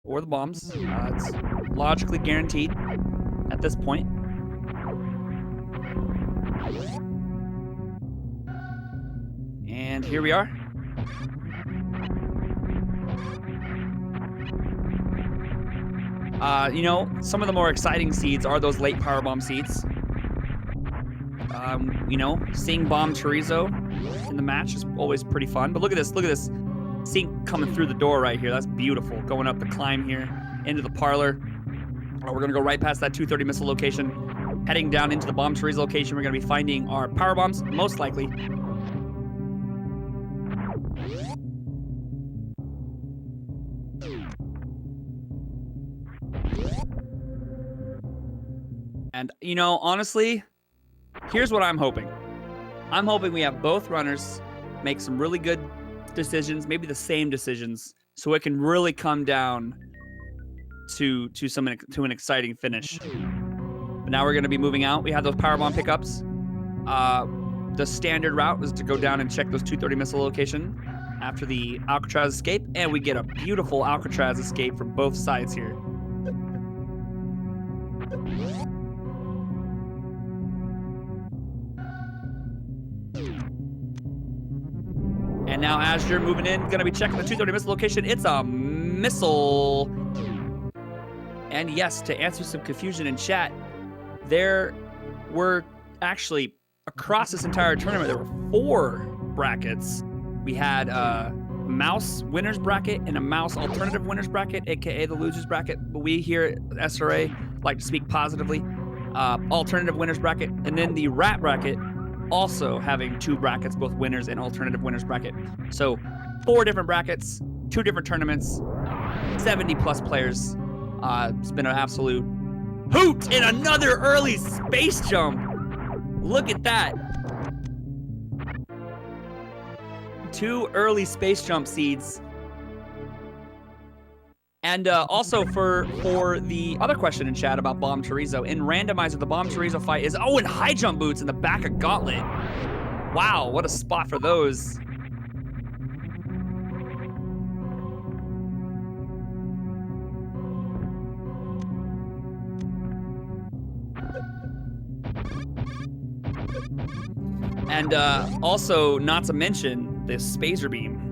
or the bombs. It's logically guaranteed at this point. And here we are. You know, some of the more exciting seeds are those late powerbomb seeds. You know, seeing Bomb Chorizo in the match is always pretty fun. But look at this sink coming through the door right here. That's beautiful. Going up the climb here into the parlor. We're going to go right past that 230 missile location. Heading down into the Bomb Chorizo location, we're going to be finding our power bombs, most likely. And, you know, honestly, here's what I'm hoping. I'm hoping we have both runners make some really good decisions, maybe the same decisions, so it can really come down to an exciting finish. But now we're going to be moving out. We have those powerbomb pickups. The standard route is to go down and check those 230 missile location after the Alcatraz escape, and we get a beautiful Alcatraz escape from both sides here. And now Azder moving in, going to be checking the 230 missile location. It's a missile. And yes, to answer some confusion in chat, there were actually, across this entire tournament, there were 4 brackets. We had a mouse winners bracket and a mouse alternative winners bracket, aka the losers bracket. But we here at SRA like to speak positively. Alternative winners bracket, and then the rat bracket, also having 2 brackets, both winners and alternative winners bracket. So 4 different brackets, 2 different tournaments, 70 plus players. It's been an absolute hoot, and another early space jump. Look at that. 2 early space jump seeds. And also for the other question in chat about Bomb Chorizo, in randomizer, the Bomb Chorizo fight is, and high jump boots in the back of Gauntlet. Wow, what a spot for those. And also, not to mention, this Spazer Beam.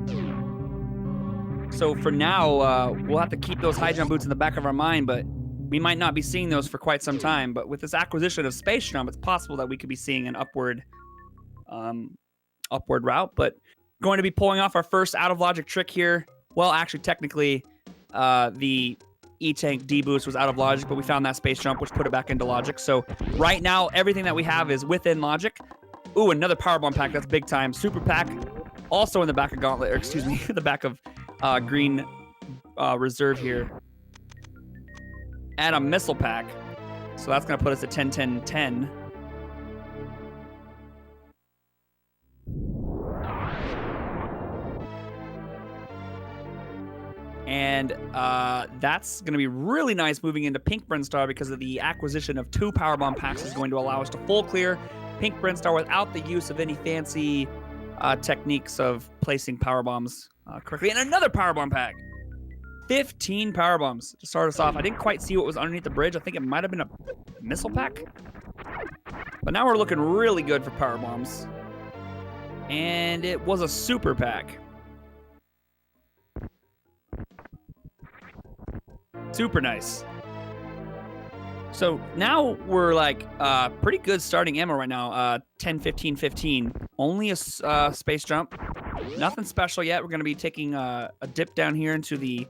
So for now, we'll have to keep those high jump boots in the back of our mind, but we might not be seeing those for quite some time. But with this acquisition of Space Jump, it's possible that we could be seeing an upward route. But going to be pulling off our first out of logic trick here. Well, actually, technically, the E-Tank D-Boost was out of logic, but we found that Space Jump, which put it back into logic. So right now, everything that we have is within logic. Ooh, another Powerbomb pack. That's big time. Super pack, also in the back of Gauntlet, or excuse me, the back of Green Reserve here. And a missile pack. So that's going to put us at 10, 10, 10. And that's going to be really nice moving into Pink Brinstar, because of the acquisition of 2 Powerbomb packs is going to allow us to full clear Pink Brinstar without the use of any fancy techniques of placing Powerbombs correctly. And another Powerbomb pack. 15 Powerbombs to start us off. I didn't quite see what was underneath the bridge. I think it might have been a missile pack. But now we're looking really good for Powerbombs. And it was a super pack. Super nice. So now we're like pretty good starting ammo right now. 10, 15, 15. Only a space jump. Nothing special yet. We're going to be taking a dip down here into the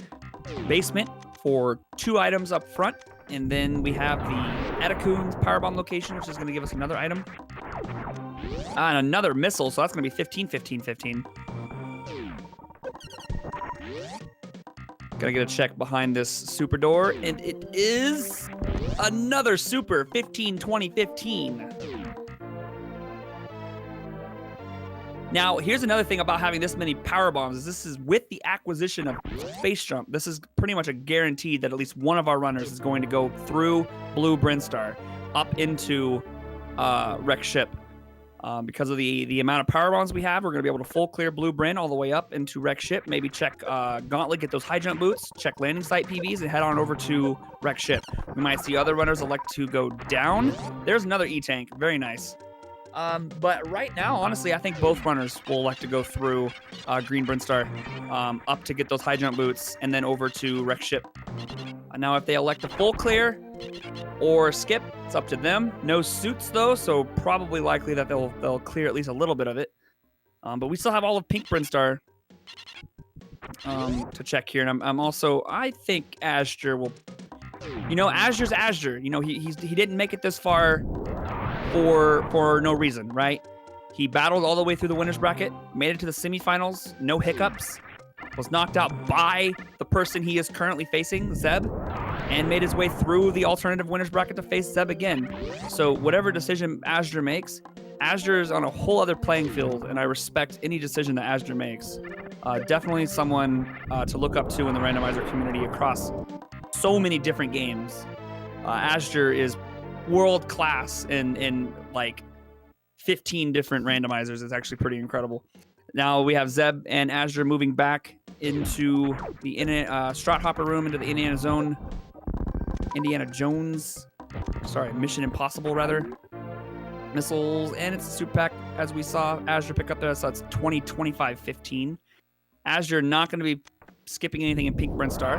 basement for 2 items up front. And then we have the Etacoon's Powerbomb location, which is going to give us another item. And another missile, so that's going to be 15, 15, 15. Gotta get a check behind this super door, and it is another super 15, 20, 15. Now, here's another thing about having this many power bombs, is this is with the acquisition of Space Jump. This is pretty much a guarantee that at least one of our runners is going to go through Blue Brinstar up into Wreck Ship. Because of the amount of power bombs we have, we're going to be able to full clear Blue Bryn all the way up into Wreck Ship. Maybe check Gauntlet, get those high jump boots, check landing site PBs, and head on over to Wreck Ship. We might see other runners elect to go down. There's another E-Tank. Very nice. But right now, honestly, I think both runners will elect to go through Green Brinstar up to get those high jump boots and then over to Wreck Ship. Now, if they elect to full clear or skip, it's up to them. No suits, though, so probably likely that they'll clear at least a little bit of it. But we still have all of Pink Brinstar to check here. And I'm also, I think Azder will... You know, Azder's Azder. You know, he didn't make it this far for no reason, right? He battled all the way through the winners bracket, made it to the semifinals, no hiccups, was knocked out by the person he is currently facing, Zeb, and made his way through the alternative winners bracket to face Zeb again. So whatever decision Azder makes, Azder is on a whole other playing field, and I respect any decision that Azder makes. Definitely someone to look up to in the randomizer community across so many different games. Azder is world class in like 15 different randomizers. It's actually pretty incredible. Now we have Zeb and Azder moving back into the Strat Hopper room, into the Indiana Jones, Mission Impossible rather, missiles, and it's a suit pack as we saw Azder pick up there. So that's 20, 25, 15. Azder not going to be skipping anything in Pink Brinstar.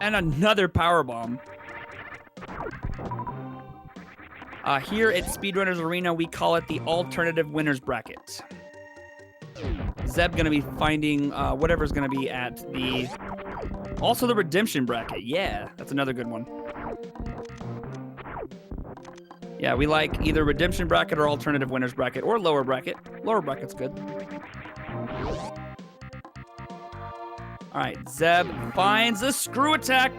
And another power bomb. Here at Speedrunners Arena, we call it the alternative winners bracket. Zeb gonna be finding whatever's gonna be at the... Also the redemption bracket. Yeah, that's another good one. Yeah, we like either redemption bracket or alternative winners bracket or lower bracket. Lower bracket's good. All right, Zeb finds a screw attack.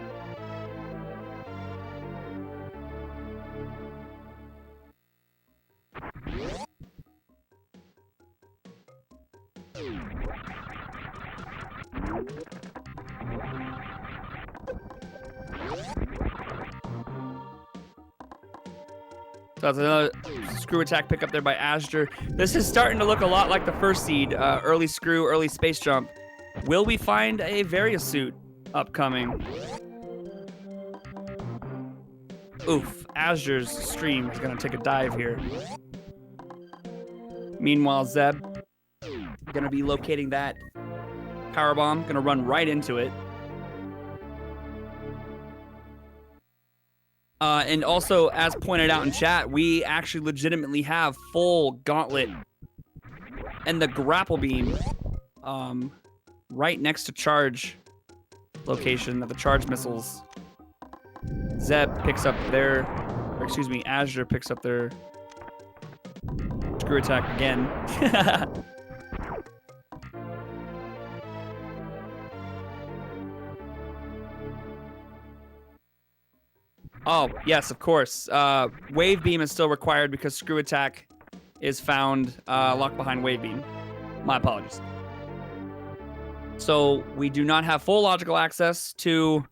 So that's another screw attack pick up there by Azder. This is starting to look a lot like the first seed. Early screw, early space jump. Will we find a Various suit upcoming? Oof, Azder's stream is going to take a dive here. Meanwhile, Zeb going to be locating that power bomb, going to run right into it. And also, as pointed out in chat, we actually legitimately have full gauntlet and the grapple beam right next to charge location of the charge missiles. Zeb picks up their, or excuse me, Azder picks up their screw attack again. Oh, yes, of course. Wave beam is still required because screw attack is found locked behind wave beam. My apologies. So we do not have full logical access to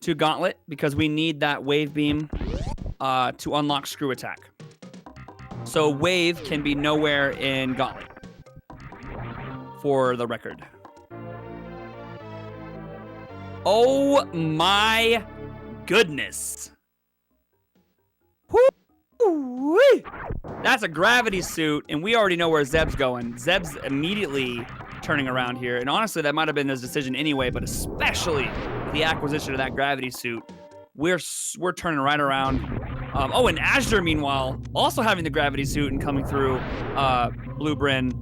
Gauntlet because we need that wave beam to unlock screw attack. So wave can be nowhere in Gauntlet, for the record. Oh my goodness. Woo-wee. That's a gravity suit, and we already know where Zeb's going. Zeb's immediately turning around here, and honestly, that might have been his decision anyway, but especially with the acquisition of that gravity suit, we're turning right around. Oh, and Azder, meanwhile, also having the gravity suit and coming through Blue Bryn.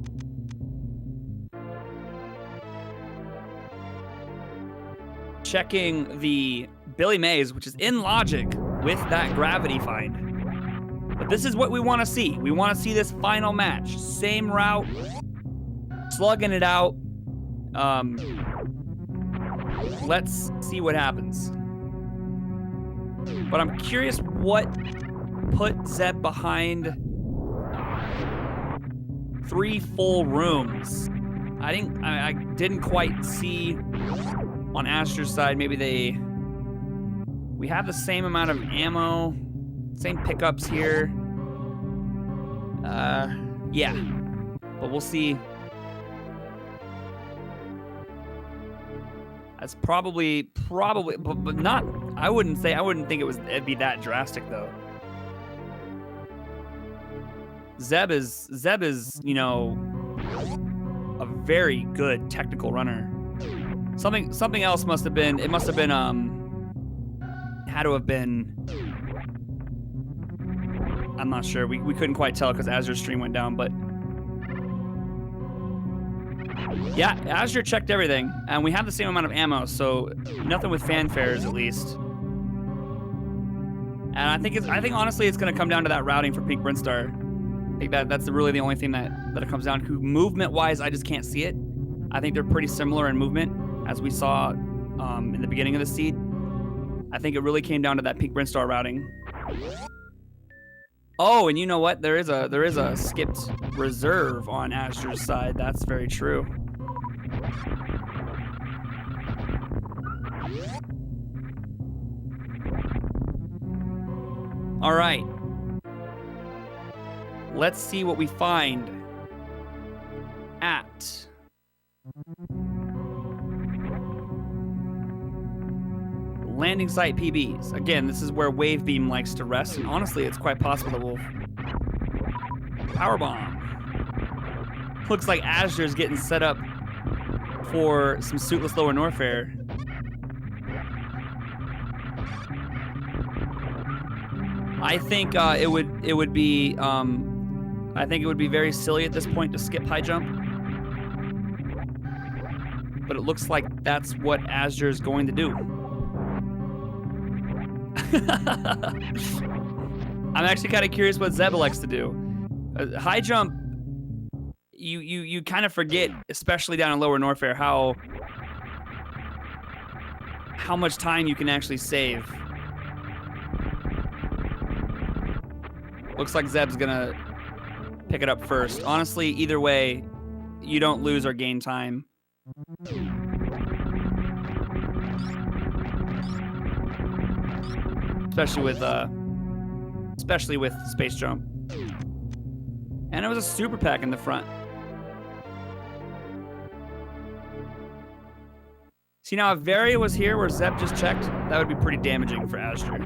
Checking the Billy Mays, which is in logic with that gravity find. But this is what we want to see. We want to see this final match. Same route, slugging it out. Let's see what happens. But I'm curious what put Zeb behind 3 full rooms. I didn't quite see on Azder's side, maybe we have the same amount of ammo, same pickups here. Yeah, but we'll see. That's probably, but not. I wouldn't think it'd be that drastic though. Zeb is, you know, a very good technical runner. Something else must have been. It must have been had to have been. I'm not sure. We couldn't quite tell because Azder's stream went down, but yeah, Azder checked everything, and we have the same amount of ammo, so nothing with fanfares at least. And I think honestly it's gonna come down to that routing for Pink Brinstar. I think that's really the only thing that it comes down to. Movement-wise, I just can't see it. I think they're pretty similar in movement, as we saw in the beginning of the seed. I think it really came down to that Pink Brinstar routing. Oh, and you know what? There is a skipped reserve on Azder's side. That's very true. All right. Let's see what we find at landing site PBs. Again, this is where Wave Beam likes to rest, and honestly, it's quite possible that we'll power bomb. Looks like Azder's getting set up for some suitless lower Norfair. I think it would be very silly at this point to skip high jump, but it looks like that's what Azder is going to do. I'm actually kind of curious what Zeb likes to do. High jump, you kind of forget, especially down in lower Norfair, how much time you can actually save. Looks like Zeb's gonna pick it up first. Honestly, either way, you don't lose or gain time. Especially with space jump. And it was a super pack in the front. See, now if Varia was here where Zeb just checked, that would be pretty damaging for Azder.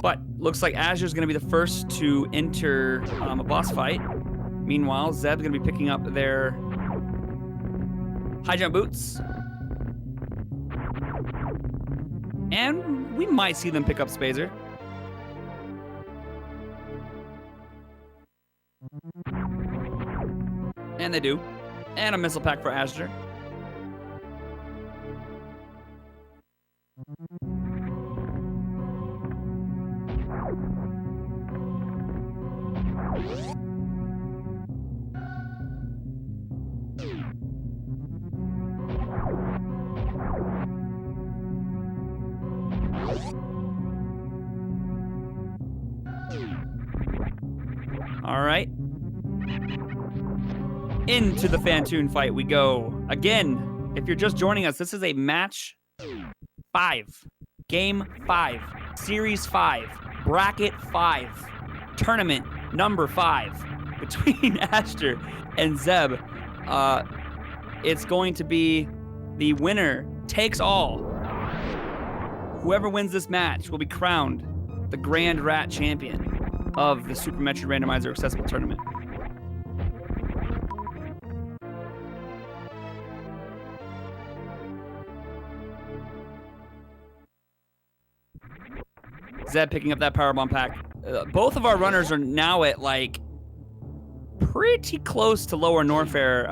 But looks like Azder's going to be the first to enter a boss fight. Meanwhile, Zeb's going to be picking up their high jump boots. And we might see them pick up Spazer. And they do. And a missile pack for Azder. All right. Into the Fantoon fight we go. Again, if you're just joining us, this is a match 5. Game 5. Series 5. Bracket 5. Tournament number 5 between Azder and Zeb. It's going to be the winner takes all. Whoever wins this match will be crowned the Grand Rat Champion of the Super Metroid Randomizer Accessible Tournament. Zeb picking up that powerbomb pack. Both of our runners are now at like pretty close to lower Norfair.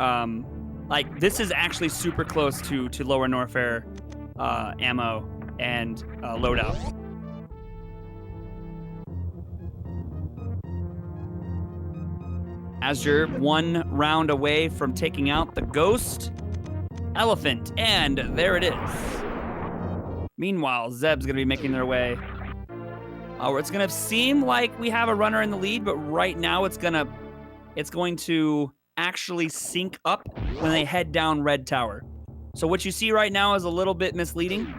Like this is actually super close to lower Norfair ammo and loadout. Azder 1 round away from taking out the Ghost Elephant, and there it is. Meanwhile, Zeb's gonna be making their way. It's gonna seem like we have a runner in the lead, but right now it's going to actually sync up when they head down red tower. So what you see right now is a little bit misleading.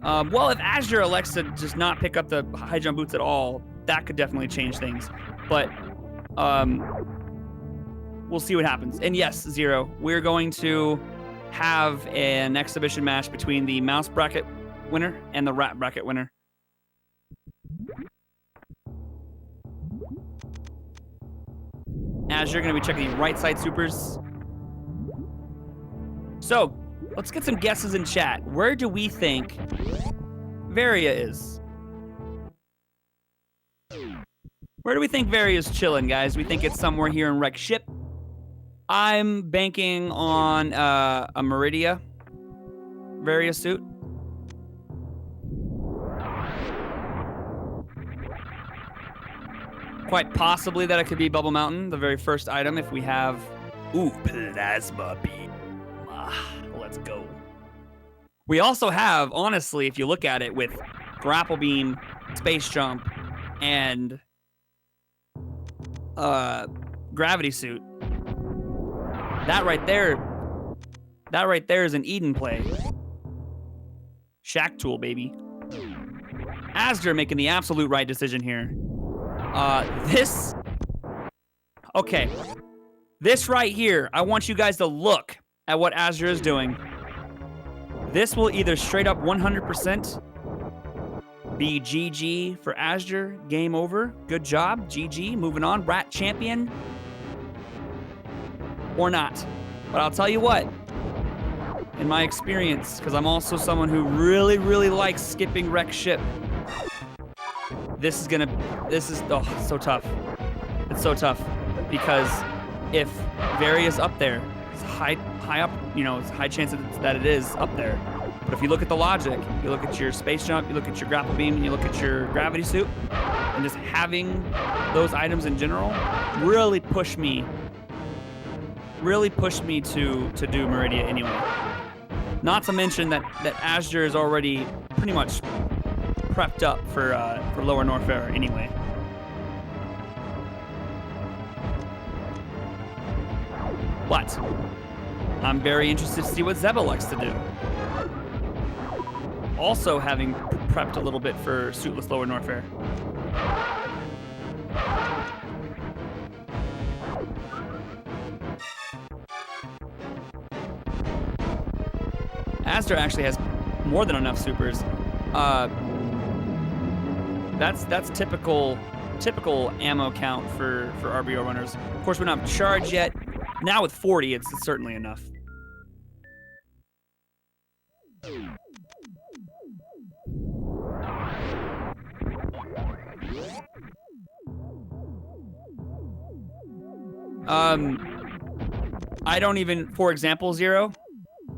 Well, if Azder elects to just not pick up the high jump boots at all, that could definitely change things. But we'll see what happens. And yes, Zero, we're going to have an exhibition match between the mouse bracket winner and the rat bracket winner. Azder going to be checking the right side supers. So, let's get some guesses in chat. Where do we think Varia is? Where do we think Varia is chilling, guys? We think it's somewhere here in Wreck Ship. I'm banking on a Meridia Varia suit. Quite possibly that it could be Bubble Mountain, the very first item, if we have... Ooh, Plasma Beam. Let's go. We also have, honestly, if you look at it, with Grapple Beam, Space Jump, and Gravity Suit. That right there is an Eden play. Shack Tool, baby. Azder making the absolute right decision here. Okay. This right here, I want you guys to look at what Azder is doing. This will either straight up 100% be GG for Azder. Game over. Good job. GG. Moving on. Rat champion. Or not. But I'll tell you what. In my experience, because I'm also someone who really, really likes skipping Wreck Ship. This is so tough. It's so tough. Because if Varia's up there, it's high up, it's a high chance that it is up there. But if you look at the logic, you look at your Space Jump, you look at your Grapple Beam, and you look at your Gravity Suit, and just having those items in general really pushed me to do Meridia anyway. Not to mention that Azder is already pretty much prepped up for Lower Norfair anyway. But I'm very interested to see what Zeb likes to do. Also having prepped a little bit for Suitless Lower Norfair. Azder actually has more than enough supers. That's typical ammo count for RBO runners. Of course, we don't have charge yet. Now with 40, it's certainly enough. I don't even, for example, Zero,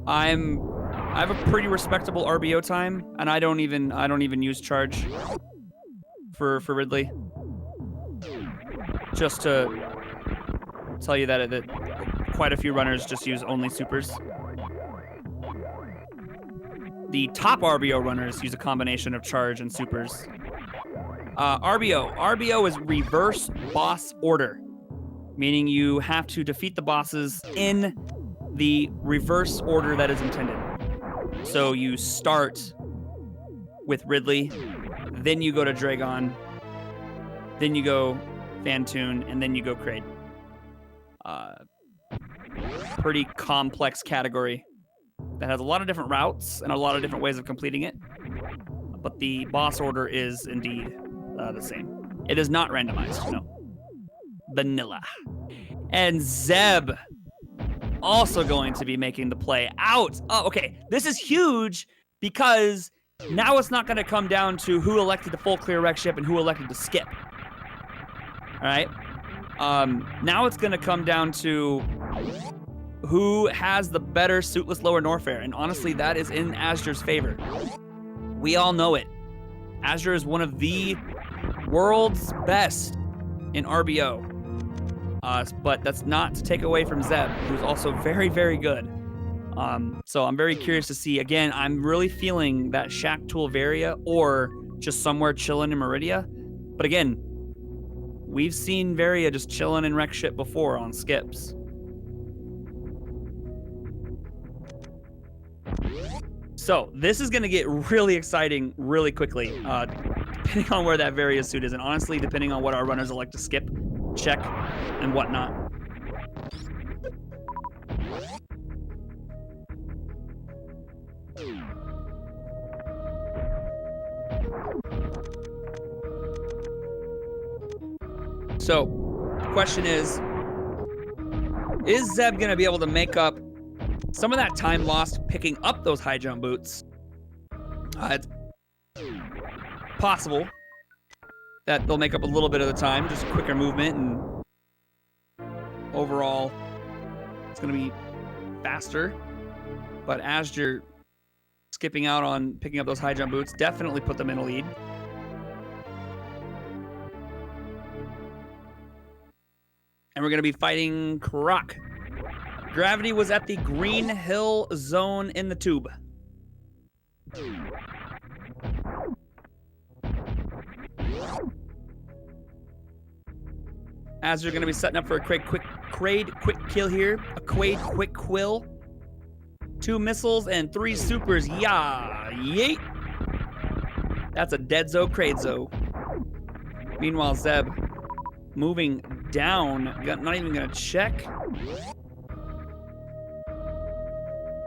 I have a pretty respectable RBO time, and I don't even use charge for Ridley. Just to tell you that quite a few runners just use only supers. The top RBO runners use a combination of charge and supers. RBO is reverse boss order, meaning you have to defeat the bosses in the reverse order that is intended. So you start with Ridley, then you go to Dragon, then you go Fantoon, and then you go Kraid. Pretty complex category that has a lot of different routes and a lot of different ways of completing it. But the boss order is indeed the same. It is not randomized, no. Vanilla. And Zeb also going to be making the play out. Oh, okay. This is huge because now it's not going to come down to who elected to full clear Wreck Ship and who elected to skip. All right. Now it's going to come down to who has the better Suitless Lower Norfair. And honestly, that is in Azder's favor. We all know it. Azder is one of the world's best in RBO. But that's not to take away from Zeb, who's also very, very good. So I'm very curious to see. Again, I'm really feeling that Shack Tool Varia or just somewhere chilling in Meridia. But again, we've seen Varia just chilling in Wreck Ship before on skips. So this is going to get really exciting really quickly, depending on where that Varia suit is, and honestly, depending on what our runners elect to skip, check, and whatnot. So, the question is Zeb going to be able to make up some of that time lost picking up those high jump boots? It's possible that they'll make up a little bit of the time, just quicker movement, and overall, it's going to be faster. But Azder skipping out on picking up those high jump boots definitely put them in a lead. And we're going to be fighting Croc. Gravity was at the green hill zone in the tube. As you're going to be setting up for a Kraid quick kill here. A Kraid quick quill. 2 missiles and 3 supers. Yeah, yeet. That's a dead Zo Kraid-Zo. Meanwhile, Zeb moving down. Not even going to check.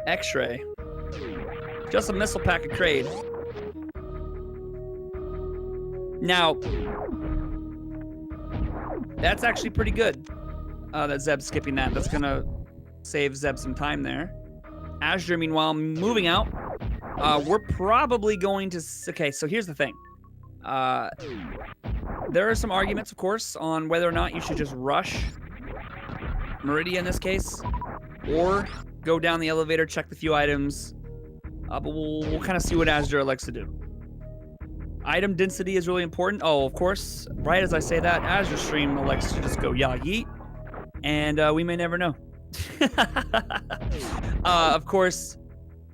X-ray. Just a missile pack of Kraid. Now, that's actually pretty good that Zeb's skipping that. That's going to save Zeb some time there. Azder, meanwhile, moving out. We're probably going to... Okay, so here's the thing. There are some arguments, of course, on whether or not you should just rush Meridia in this case, or go down the elevator, check the few items. But we'll kind of see what Azder elects to do. Item density is really important. Oh, of course, right as I say that, Azder stream elects to just go yeah yeet, and we may never know. Of course.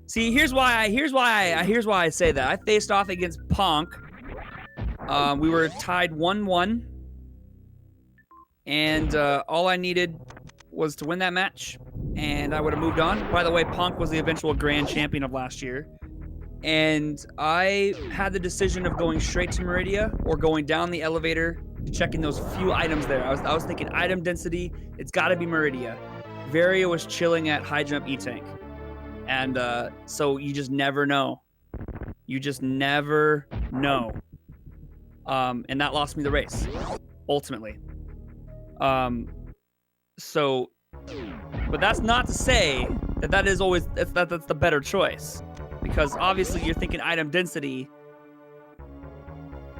See, here's why I say that. I faced off against Ponk. We were tied 1-1, and all I needed was to win that match, and I would have moved on. By the way, Ponk was the eventual grand champion of last year, and I had the decision of going straight to Meridia or going down the elevator, checking those few items there. I was thinking item density, it's got to be Meridia. Varia was chilling at high jump E-Tank, and so you just never know. You just never know. And that lost me the race, ultimately. So, but that's not to say that that is always that's the better choice, because obviously you're thinking item density.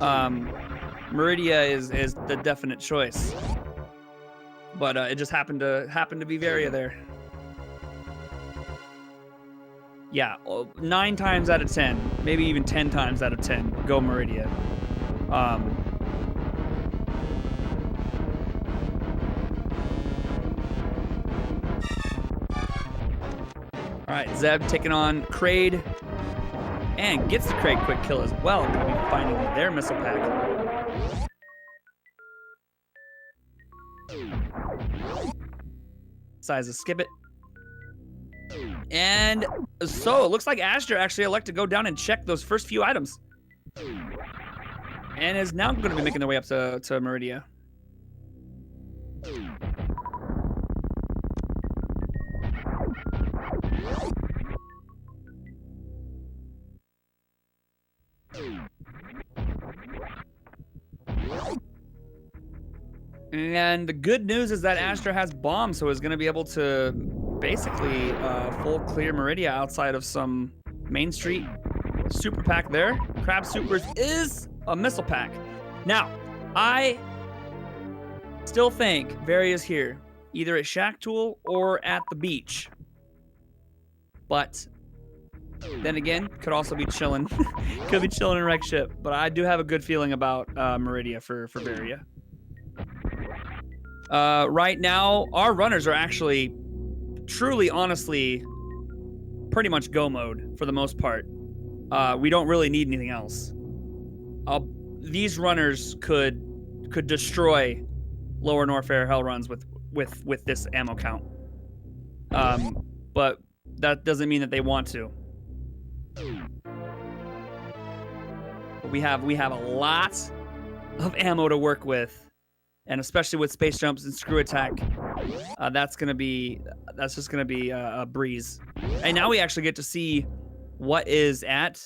Meridia is the definite choice, but it just happened to be Varia there. Yeah, 9 times out of 10, maybe even 10 times out of 10, go Meridia. All right, Zeb taking on Kraid, and gets the Kraid quick kill as well. Gonna be finding their missile pack. Decides to skip it. And so it looks like Azder actually elected to go down and check those first few items, and is now going to be making their way up to Meridia. And the good news is that Azder has bombs, so is going to be able to basically full clear Meridia outside of some Main Street super pack there. Crab Supers is a missile pack. Now, I still think Varia's here, either at Shack Tool or at the beach. But then again, could also be chilling. Could be chilling in Wreck Ship. But I do have a good feeling about Meridia for Varia. Right now, our runners are actually, truly, honestly, pretty much go mode for the most part. We don't really need anything else. These runners could destroy Lower Norfair Hell runs with this ammo count. But that doesn't mean that they want to. We have a lot of ammo to work with, and especially with space jumps and screw attack, that's just gonna be a breeze. And now we actually get to see what is at.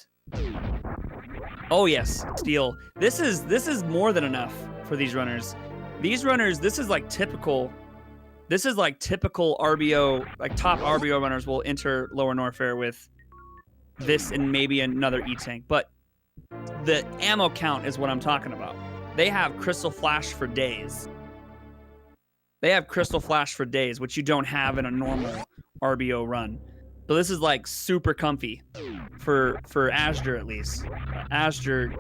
Oh yes, steel. This is more than enough for these runners. These runners, this is like typical. This is like typical RBO, like top RBO runners will enter Lower Norfair with this and maybe another E-Tank. But the ammo count is what I'm talking about. They have Crystal Flash for days. They have Crystal Flash for days, which you don't have in a normal RBO run. So this is like super comfy for azder at least. Azder,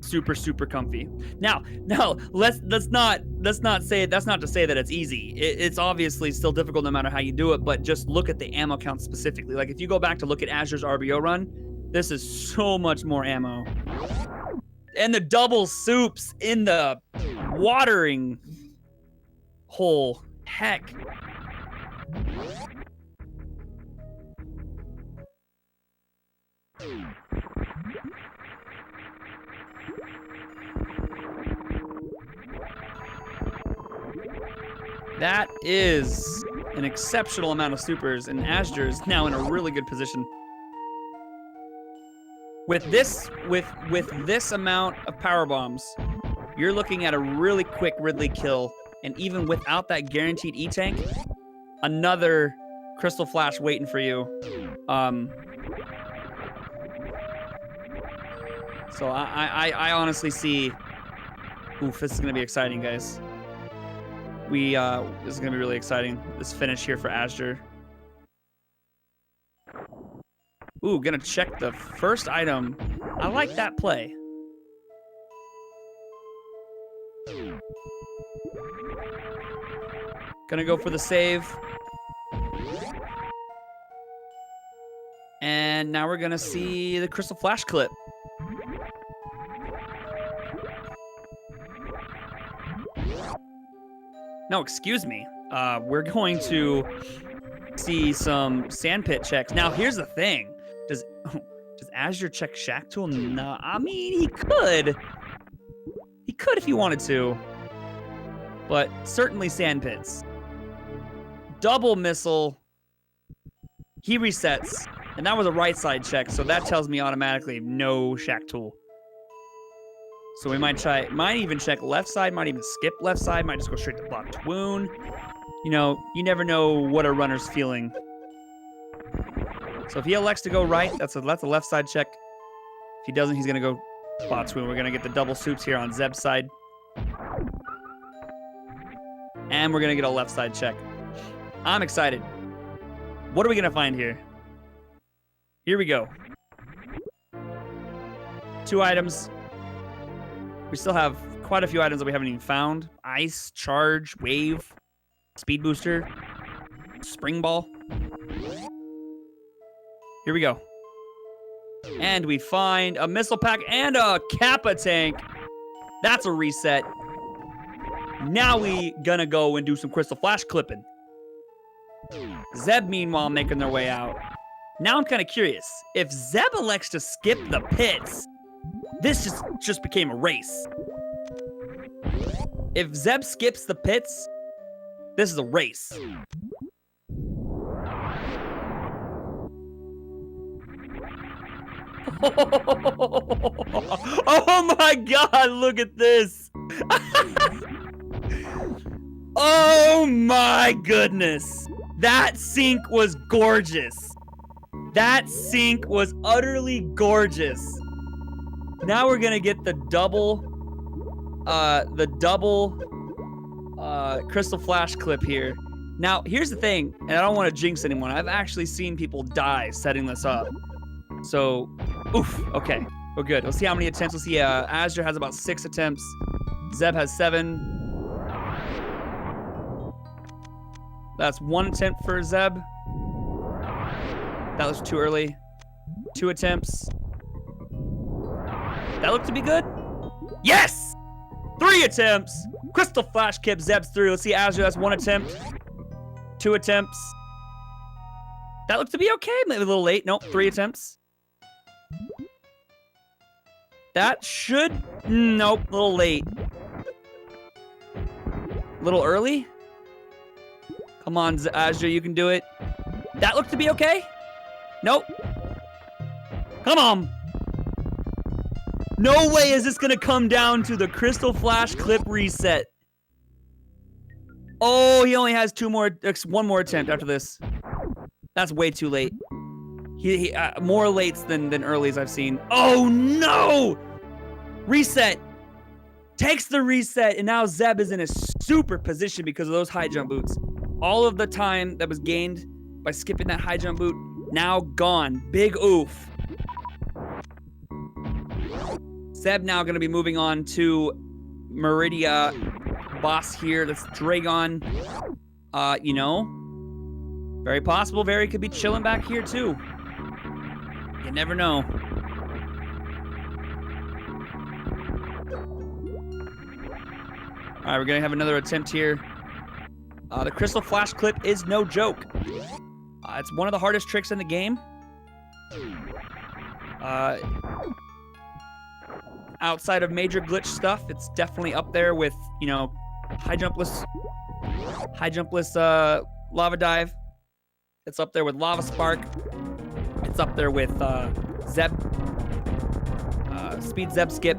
super comfy. Now, let's not say that's not to say that it's easy. It's obviously still difficult no matter how you do it. But just look at the ammo count specifically. Like if you go back to look at azder's RBO run, this is so much more ammo. And the double soups in the watering hole. Heck. That is an exceptional amount of supers, and azder is now in a really good position. With this amount of power bombs, you're looking at a really quick Ridley kill, and even without that guaranteed E-Tank, another Crystal Flash waiting for you. So I honestly see, oof, this is gonna be exciting, guys. This is gonna be really exciting. This finish here for azder. Ooh, gonna check the first item. I like that play. Gonna go for the save. And now we're gonna see the Crystal Flash clip. No, excuse me. We're going to see some sandpit checks. Now, here's the thing. Does azder check Shack Tool? No, I mean, he could. He could if he wanted to. But certainly sandpits. Double missile. He resets. And that was a right side check, so that tells me automatically no Shack Tool. So we might even check left side, might even skip left side, might just go straight to block Twoon. You know, you never know what a runner's feeling. So if he elects to go right, that's a left side check. If he doesn't, he's gonna go block Twoon. We're gonna get the double soups here on Zeb's side. And we're gonna get a left side check. I'm excited. What are we gonna find here? Here we go. 2 items. We still have quite a few items that we haven't even found. Ice, charge, wave, speed booster, spring ball. Here we go. And we find a missile pack and a Kappa tank. That's a reset. Now we gonna go and do some Crystal Flash clipping. Zeb, meanwhile, making their way out. Now I'm kind of curious. If Zeb elects to skip the pits, this just became a race. If Zeb skips the pits, this is a race. Oh my God, look at this. Oh my goodness. That sync was gorgeous. That sync was utterly gorgeous. Now we're gonna get the double Crystal Flash clip here. Now, here's the thing, and I don't want to jinx anyone. I've actually seen people die setting this up. So, oof, okay, we're good. Let's see how many attempts. Let's see, azder has about 6 attempts. Zeb has 7. That's 1 attempt for Zeb. That was too early. 2 attempts. That looked to be good. Yes! 3 attempts. Crystal Flash kip Zeb's through. Let's see, azder, that's 1 attempt. 2 attempts. That looked to be okay. Maybe a little late. Nope, 3 attempts. That should... Nope, a little late. A little early? Come on, Azder, you can do it. That looked to be okay? Nope. Come on. No way is this gonna come down to the Crystal Flash clip reset. Oh, he only has one more attempt after this. That's way too late. He more lates than earlies I've seen. Oh no! Reset. Takes the reset, and now Zeb is in a super position because of those high jump boots. All of the time that was gained by skipping that high jump boot, now gone. Big oof. Zeb now going to be moving on to Meridia boss here. That's Dragon. You know, very possible Very could be chilling back here too. You never know. All right, we're going to have another attempt here. The Crystal Flash clip is no joke. It's one of the hardest tricks in the game. Outside of major glitch stuff, it's definitely up there with, you know, high jumpless lava dive. It's up there with lava spark. It's up there with speed Zeb skip.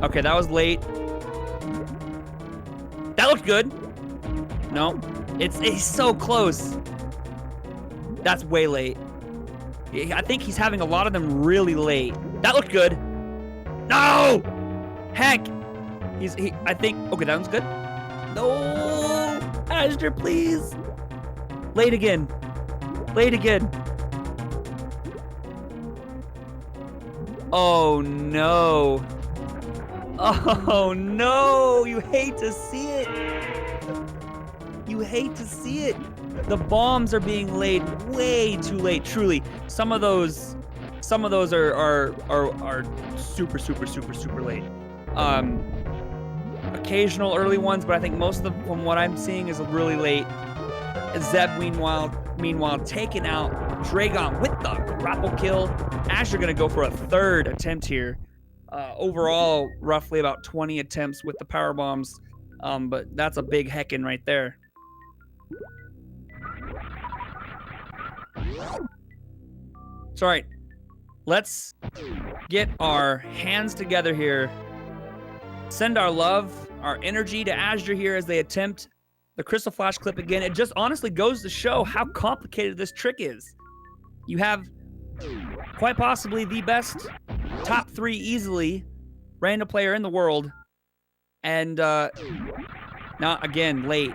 Okay, that was late. That looked good. No, it's so close. That's way late. I think he's having a lot of them really late. That looked good. No! Heck! I think, okay, that one's good. No! Azder, please! Late again. Late again. Oh, no. Oh, no! You hate to see it. You hate to see it. The bombs are being laid way too late, truly. Some of those are super late. Occasional early ones, but I think most of them, from what I'm seeing, is really late. Zeb, meanwhile, taking out Dragon with the grapple kill. Azder gonna go for a third attempt here. Overall, roughly about 20 attempts with the power bombs, but that's a big heckin' right there. It's all right. Let's get our hands together here. Send our love, our energy to Azder here as they attempt the Crystal Flash clip again. It just honestly goes to show how complicated this trick is. You have quite possibly the best top 3 easily random player in the world. And now again, late.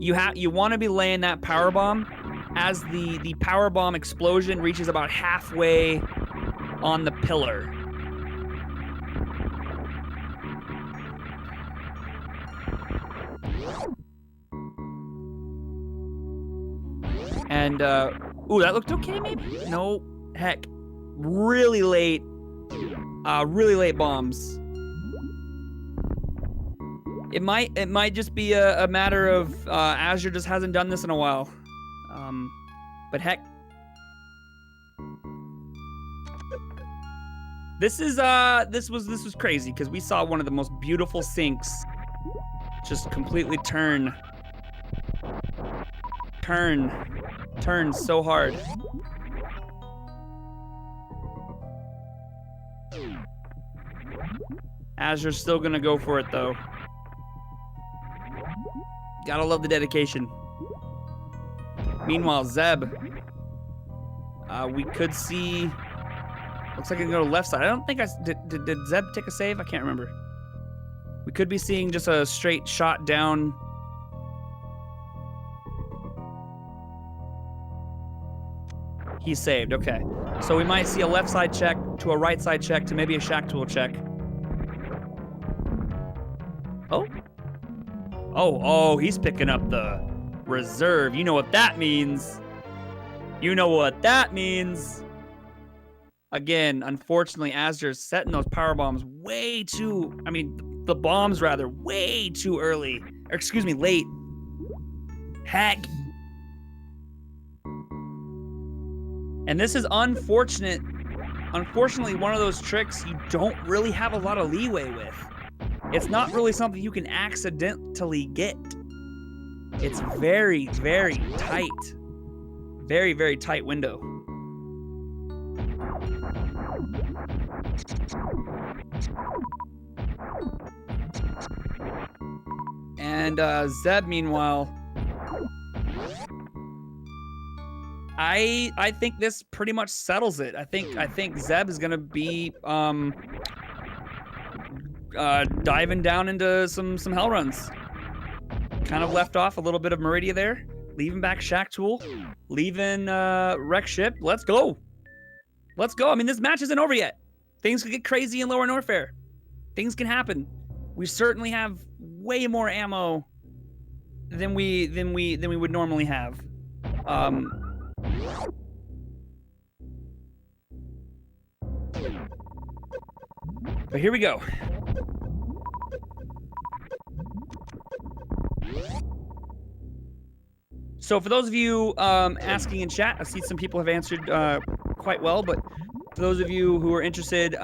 You want to be laying that power bomb as the power bomb explosion reaches about halfway on the pillar. And ooh, that looked okay maybe? No, heck. Really late bombs. It might just be a matter of Azder just hasn't done this in a while. But heck, this was crazy because we saw one of the most beautiful sinks just completely turn so hard. Azder's still gonna go for it though. Gotta love the dedication. Meanwhile, Zeb, we could see. Looks like I can go to left side. I don't think did Zeb take a save? I can't remember. We could be seeing just a straight shot down. He's saved. Okay, so we might see a left side check to a right side check to maybe a shack tool check. Oh, he's picking up the reserve. You know what that means. Again, unfortunately, Azder's setting those power bombs way too, the bombs rather, way too early. Or excuse me, late. Heck. And this is unfortunate unfortunately one of those tricks you don't really have a lot of leeway with. It's not really something you can accidentally get. It's very, very tight. Very, very tight window. And Zeb, meanwhile, I think this pretty much settles it. I think Zeb is gonna be diving down into some hell runs. Kind of left off a little bit of Meridia there, leaving back Shack Tool, leaving Wreck Ship. Let's go. Let's go. I mean, this match isn't over yet. Things could get crazy in Lower Norfair. Things can happen. We certainly have way more ammo than we would normally have. But here we go. So for those of you asking in chat, I see some people have answered quite well, but for those of you who are interested,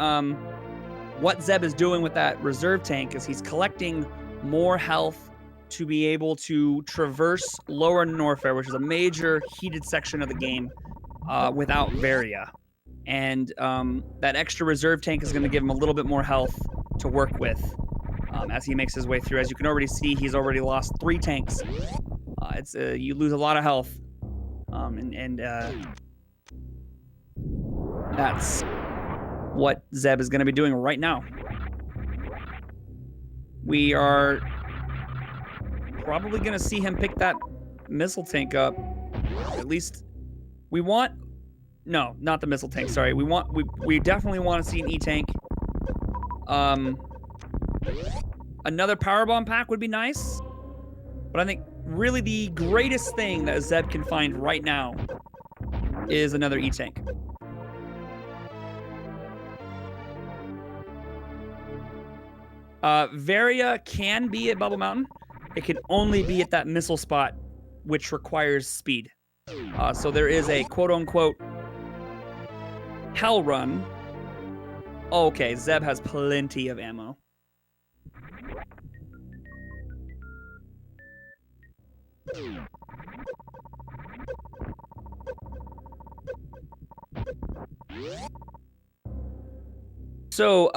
what Zeb is doing with that reserve tank is he's collecting more health to be able to traverse Lower Norfair, which is a major heated section of the game, without Varia. And that extra reserve tank is going to give him a little bit more health to work with as he makes his way through. As you can already see, he's already lost 3 tanks. You lose a lot of health, and that's what Zeb is going to be doing right now. We are probably going to see him pick that missile tank up. At least we want... No, not the missile tank, sorry. We definitely want to see an E-tank. Another powerbomb pack would be nice. But I think really the greatest thing that Zeb can find right now is another E-tank. Varia can be at Bubble Mountain. It can only be at that missile spot, which requires speed. So there is a quote-unquote hell run. Okay, Zeb has plenty of ammo. So,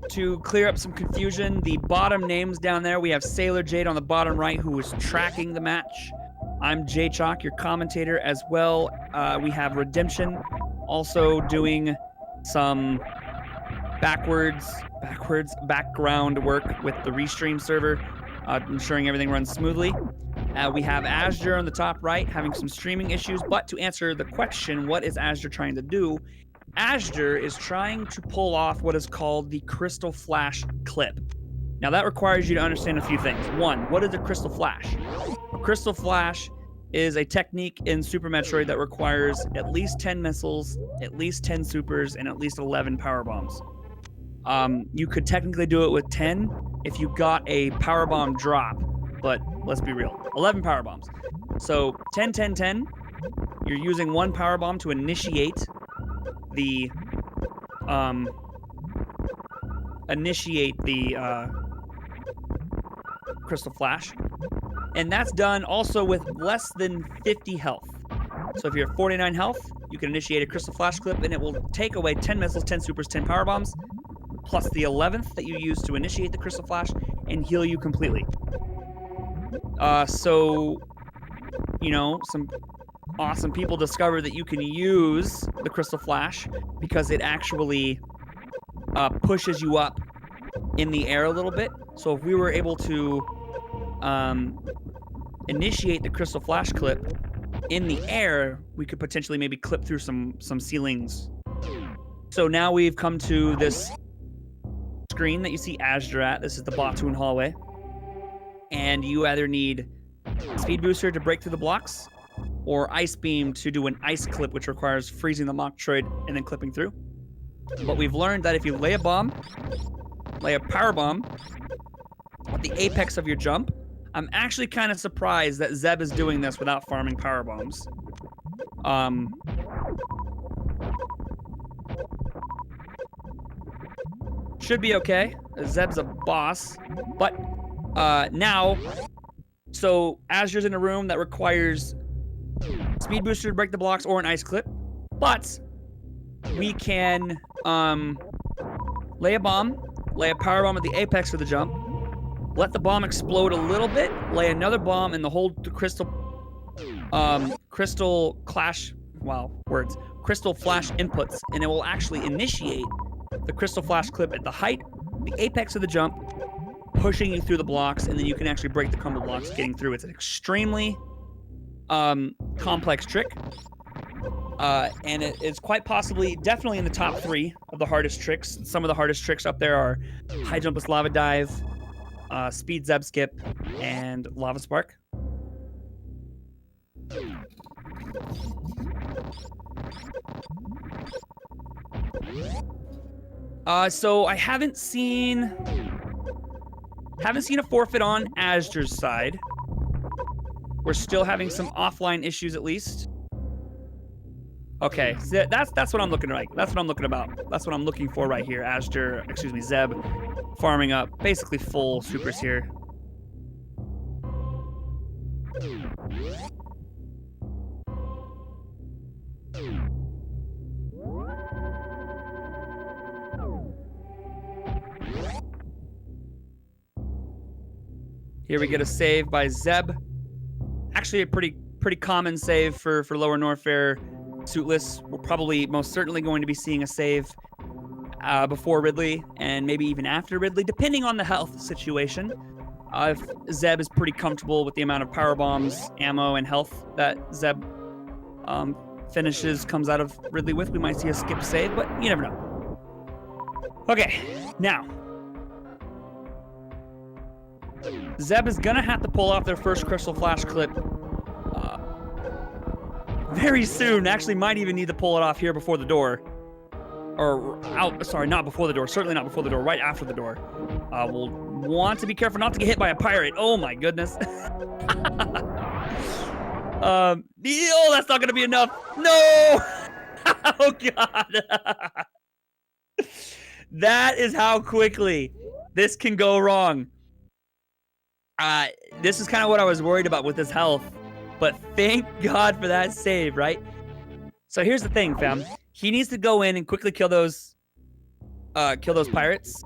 to clear up some confusion, the bottom names down there, we have Sailor Jade on the bottom right, who is tracking the match. I'm J Chalk, your commentator as well. We have Redemption also doing some background work with the Restream server, ensuring everything runs smoothly. We have Azder on the top right having some streaming issues, but to answer the question, what is Azder trying to do? Azder is trying to pull off what is called the Crystal Flash clip. Now that requires you to understand a few things. One, what is a Crystal Flash? A Crystal Flash is a technique in Super Metroid that requires at least 10 missiles, at least 10 supers, and at least 11 power bombs. You could technically do it with 10 if you got a power bomb drop, but let's be real, 11 power bombs. So 10, 10, 10, you're using 1 power bomb to initiate the Crystal Flash. And that's done also with less than 50 health. So if you're at 49 health, you can initiate a Crystal Flash clip and it will take away 10 missiles, 10 supers, 10 power bombs, plus the 11th that you use to initiate the Crystal Flash and heal you completely. So, you know, some awesome people discovered that you can use the Crystal Flash because it actually pushes you up in the air a little bit. So if we were able to initiate the Crystal Flash clip in the air, we could potentially maybe clip through some ceilings. So now we've come to this screen that you see Azder at. This is the Batoon hallway. And you either need Speed Booster to break through the blocks, or Ice Beam to do an ice clip, which requires freezing the Machtroid and then clipping through. But we've learned that if you lay a bomb, lay a power bomb at the apex of your jump, I'm actually kind of surprised that Zeb is doing this without farming power bombs. Should be okay. Zeb's a boss. But now, so Azder's in a room that requires speed booster to break the blocks or an ice clip. But we can lay a bomb, lay a power bomb at the apex for the jump, let the bomb explode a little bit, lay another bomb, and hold the crystal flash inputs, and it will actually initiate the crystal flash clip at the height, the apex of the jump, pushing you through the blocks, and then you can actually break the crumble blocks getting through. It's an extremely complex trick. And it's quite possibly, definitely in the top 3 of the hardest tricks. Some of the hardest tricks up there are high jump with lava dive, speed Zeb skip, and lava spark. So I haven't seen a forfeit on Azder's side. We're still having some offline issues at least. Okay, so that's what I'm looking like. That's what I'm looking about. That's what I'm looking for right here. Zeb, farming up basically full supers here. Here we get a save by Zeb. Actually, a pretty common save for Lower Norfair suitless. We're probably most certainly going to be seeing a save before Ridley and maybe even after Ridley, depending on the health situation. If Zeb is pretty comfortable with the amount of power bombs, ammo, and health that Zeb comes out of Ridley with, we might see a skip save, but you never know. Okay, now. Zeb is gonna have to pull off their first crystal flash clip very soon. Actually, might even need to pull it off here before the door. Or out, sorry, not before the door. Certainly not before the door, right after the door. We'll want to be careful not to get hit by a pirate. Oh my goodness. Oh, that's not gonna be enough. No! Oh god. That is how quickly this can go wrong. This is kind of what I was worried about with his health, but thank God for that save, right? So here's the thing, fam. He needs to go in and quickly kill those pirates,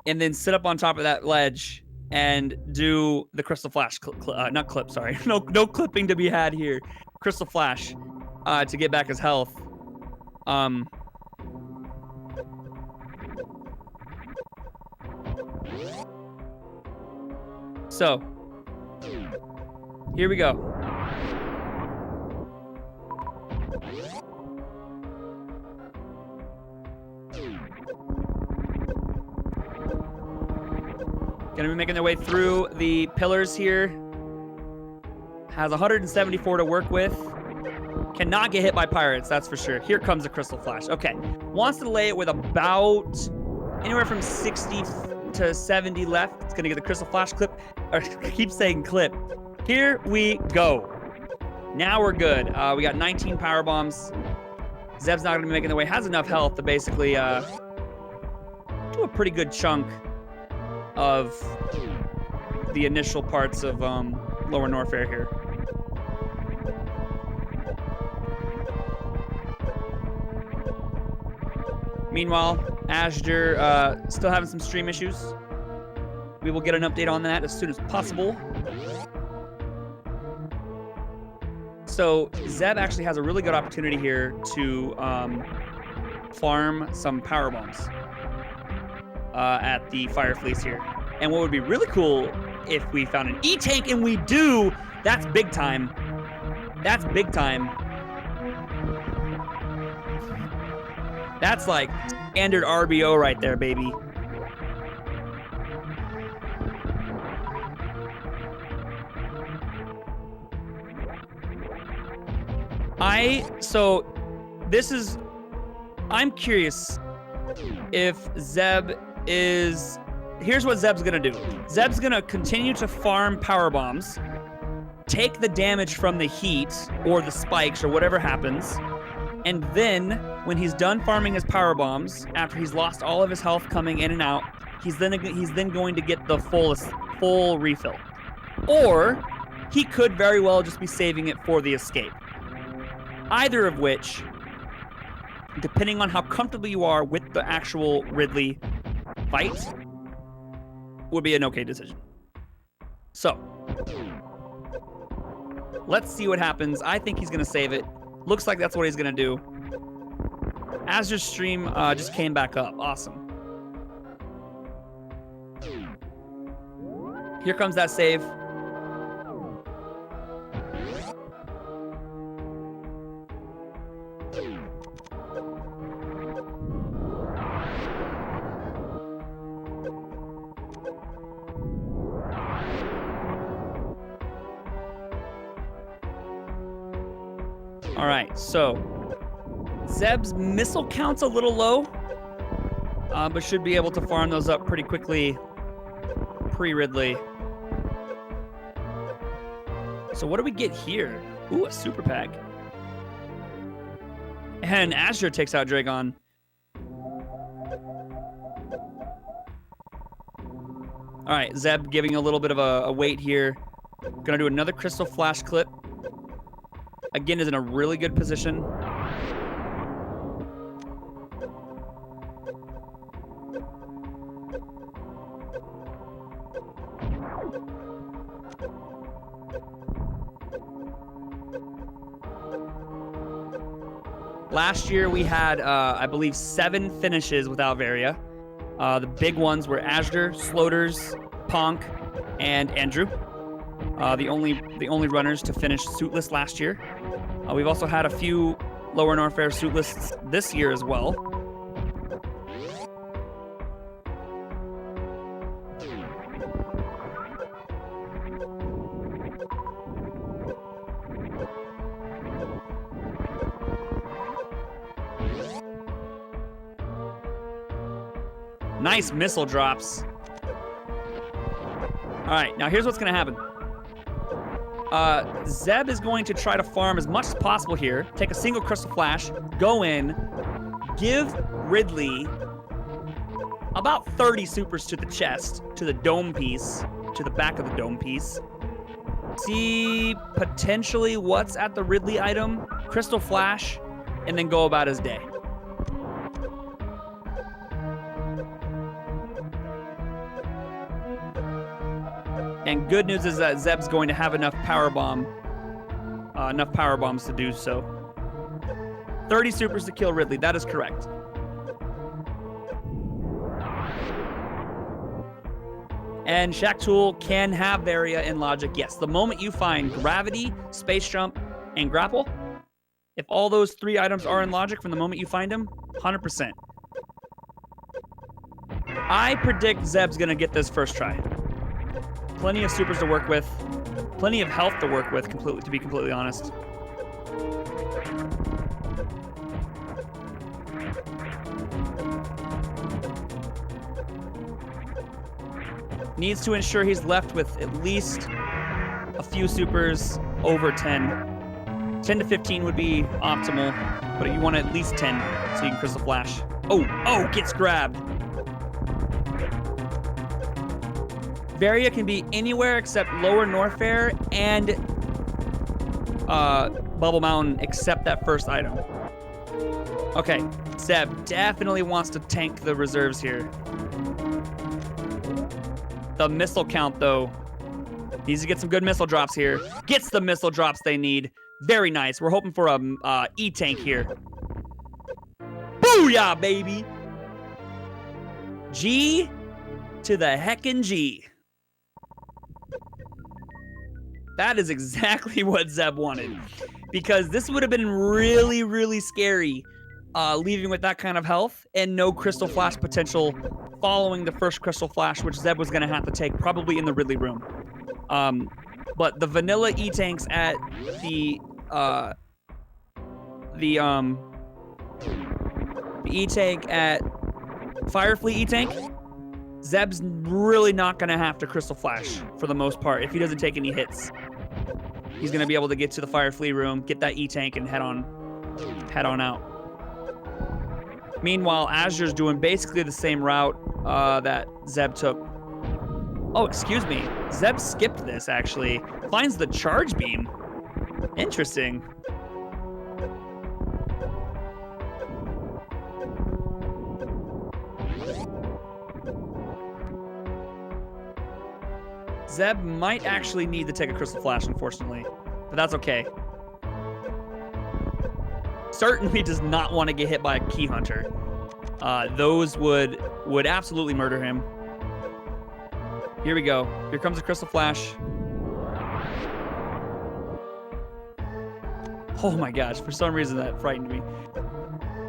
and then sit up on top of that ledge and do the crystal flash, not clip, sorry. No clipping to be had here. Crystal flash, to get back his health. So, here we go. Gonna be making their way through the pillars here. Has 174 to work with. Cannot get hit by pirates, that's for sure. Here comes a crystal flash. Okay, wants to lay it with about anywhere from 60 to 70 left. It's gonna get the crystal flash clip. Or I keep saying clip. Here we go. Now we're good. We got 19 power bombs. Zeb's not gonna be making their way. Has enough health to basically do a pretty good chunk of the initial parts of Lower Norfair here. Meanwhile, Azder still having some stream issues. We will get an update on that as soon as possible. So Zeb actually has a really good opportunity here to farm some power bombs at the Fire Fleece here. And what would be really cool if we found an E-tank, and we do, that's big time. That's big time. That's like standard RBO right there, baby. I'm curious if Zeb is, here's what Zeb's gonna do. Zeb's gonna continue to farm power bombs, take the damage from the heat or the spikes or whatever happens, And then, when he's done farming his power bombs, after he's lost all of his health coming in and out, he's then going to get the full refill. Or he could very well just be saving it for the escape. Either of which, depending on how comfortable you are with the actual Ridley fight, would be an okay decision. So, let's see what happens. I think he's going to save it. Looks like that's what he's going to do. Azder's stream just came back up. Awesome. Here comes that save. All right, so Zeb's missile count's a little low, but should be able to farm those up pretty quickly pre-Ridley. So what do we get here? Ooh, a super pack. And Azder takes out Dragon. All right, Zeb giving a little bit of a wait here. Gonna do another Crystal Flash clip. Again, is in a really good position. Last year we had, I believe, 7 finishes without Varia. The big ones were Azder, Sloters, Ponk, and Andrew. The only runners to finish suitless last year. We've also had a few lower Norfair suitless this year as well. Nice missile drops. All right, now here's what's going to happen. Zeb is going to try to farm as much as possible here. Take a single Crystal Flash, go in, give Ridley about 30 supers to the chest, to the dome piece, to the back of the dome piece. See potentially what's at the Ridley item, Crystal Flash, and then go about his day. And good news is that Zeb's going to have enough power bombs to do so. 30 supers to kill Ridley. That is correct. And Shack Tool can have Varia in logic. Yes, the moment you find Gravity, Space Jump, and Grapple, if all those 3 items are in logic from the moment you find them, 100%. I predict Zeb's going to get this first try. Plenty of supers to work with. Plenty of health to work with, to be completely honest. Needs to ensure he's left with at least a few supers over 10. 10 to 15 would be optimal, but you want at least 10 so you can Crystal Flash. Oh, gets grabbed. Varia can be anywhere except Lower Norfair and Bubble Mountain except that first item. Okay, Zeb definitely wants to tank the reserves here. The missile count, though. Needs to get some good missile drops here. Gets the missile drops they need. Very nice. We're hoping for a E-tank here. Booyah, baby! G to the heckin' G. That is exactly what Zeb wanted. Because this would have been really, really scary leaving with that kind of health and no Crystal Flash potential following the first Crystal Flash, which Zeb was going to have to take probably in the Ridley room. But the vanilla E-tanks at the E-tank at Firefleet E-tank, Zeb's really not going to have to Crystal Flash for the most part if he doesn't take any hits. He's going to be able to get to the Firefleet room, get that E-tank, and head on head on out. Meanwhile, Azder's doing basically the same route that Zeb took. Oh, excuse me. Zeb skipped this, actually. Finds the charge beam. Interesting. Zeb might actually need to take a Crystal Flash, unfortunately. But that's okay. Certainly does not want to get hit by a Key Hunter. Those would absolutely murder him. Here we go. Here comes a Crystal Flash. Oh my gosh, for some reason that frightened me.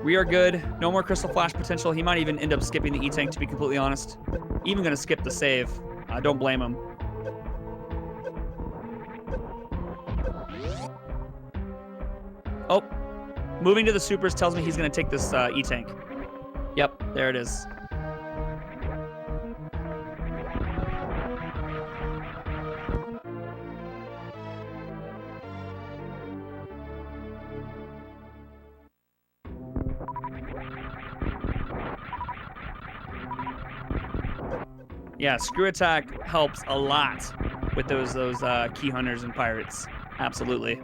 We are good. No more Crystal Flash potential. He might even end up skipping the E-Tank, to be completely honest. Even going to skip the save. Don't blame him. Oh, moving to the supers tells me he's going to take this E-Tank. Yep, there it is. Yeah, Screw Attack helps a lot with those Key Hunters and Pirates. Absolutely.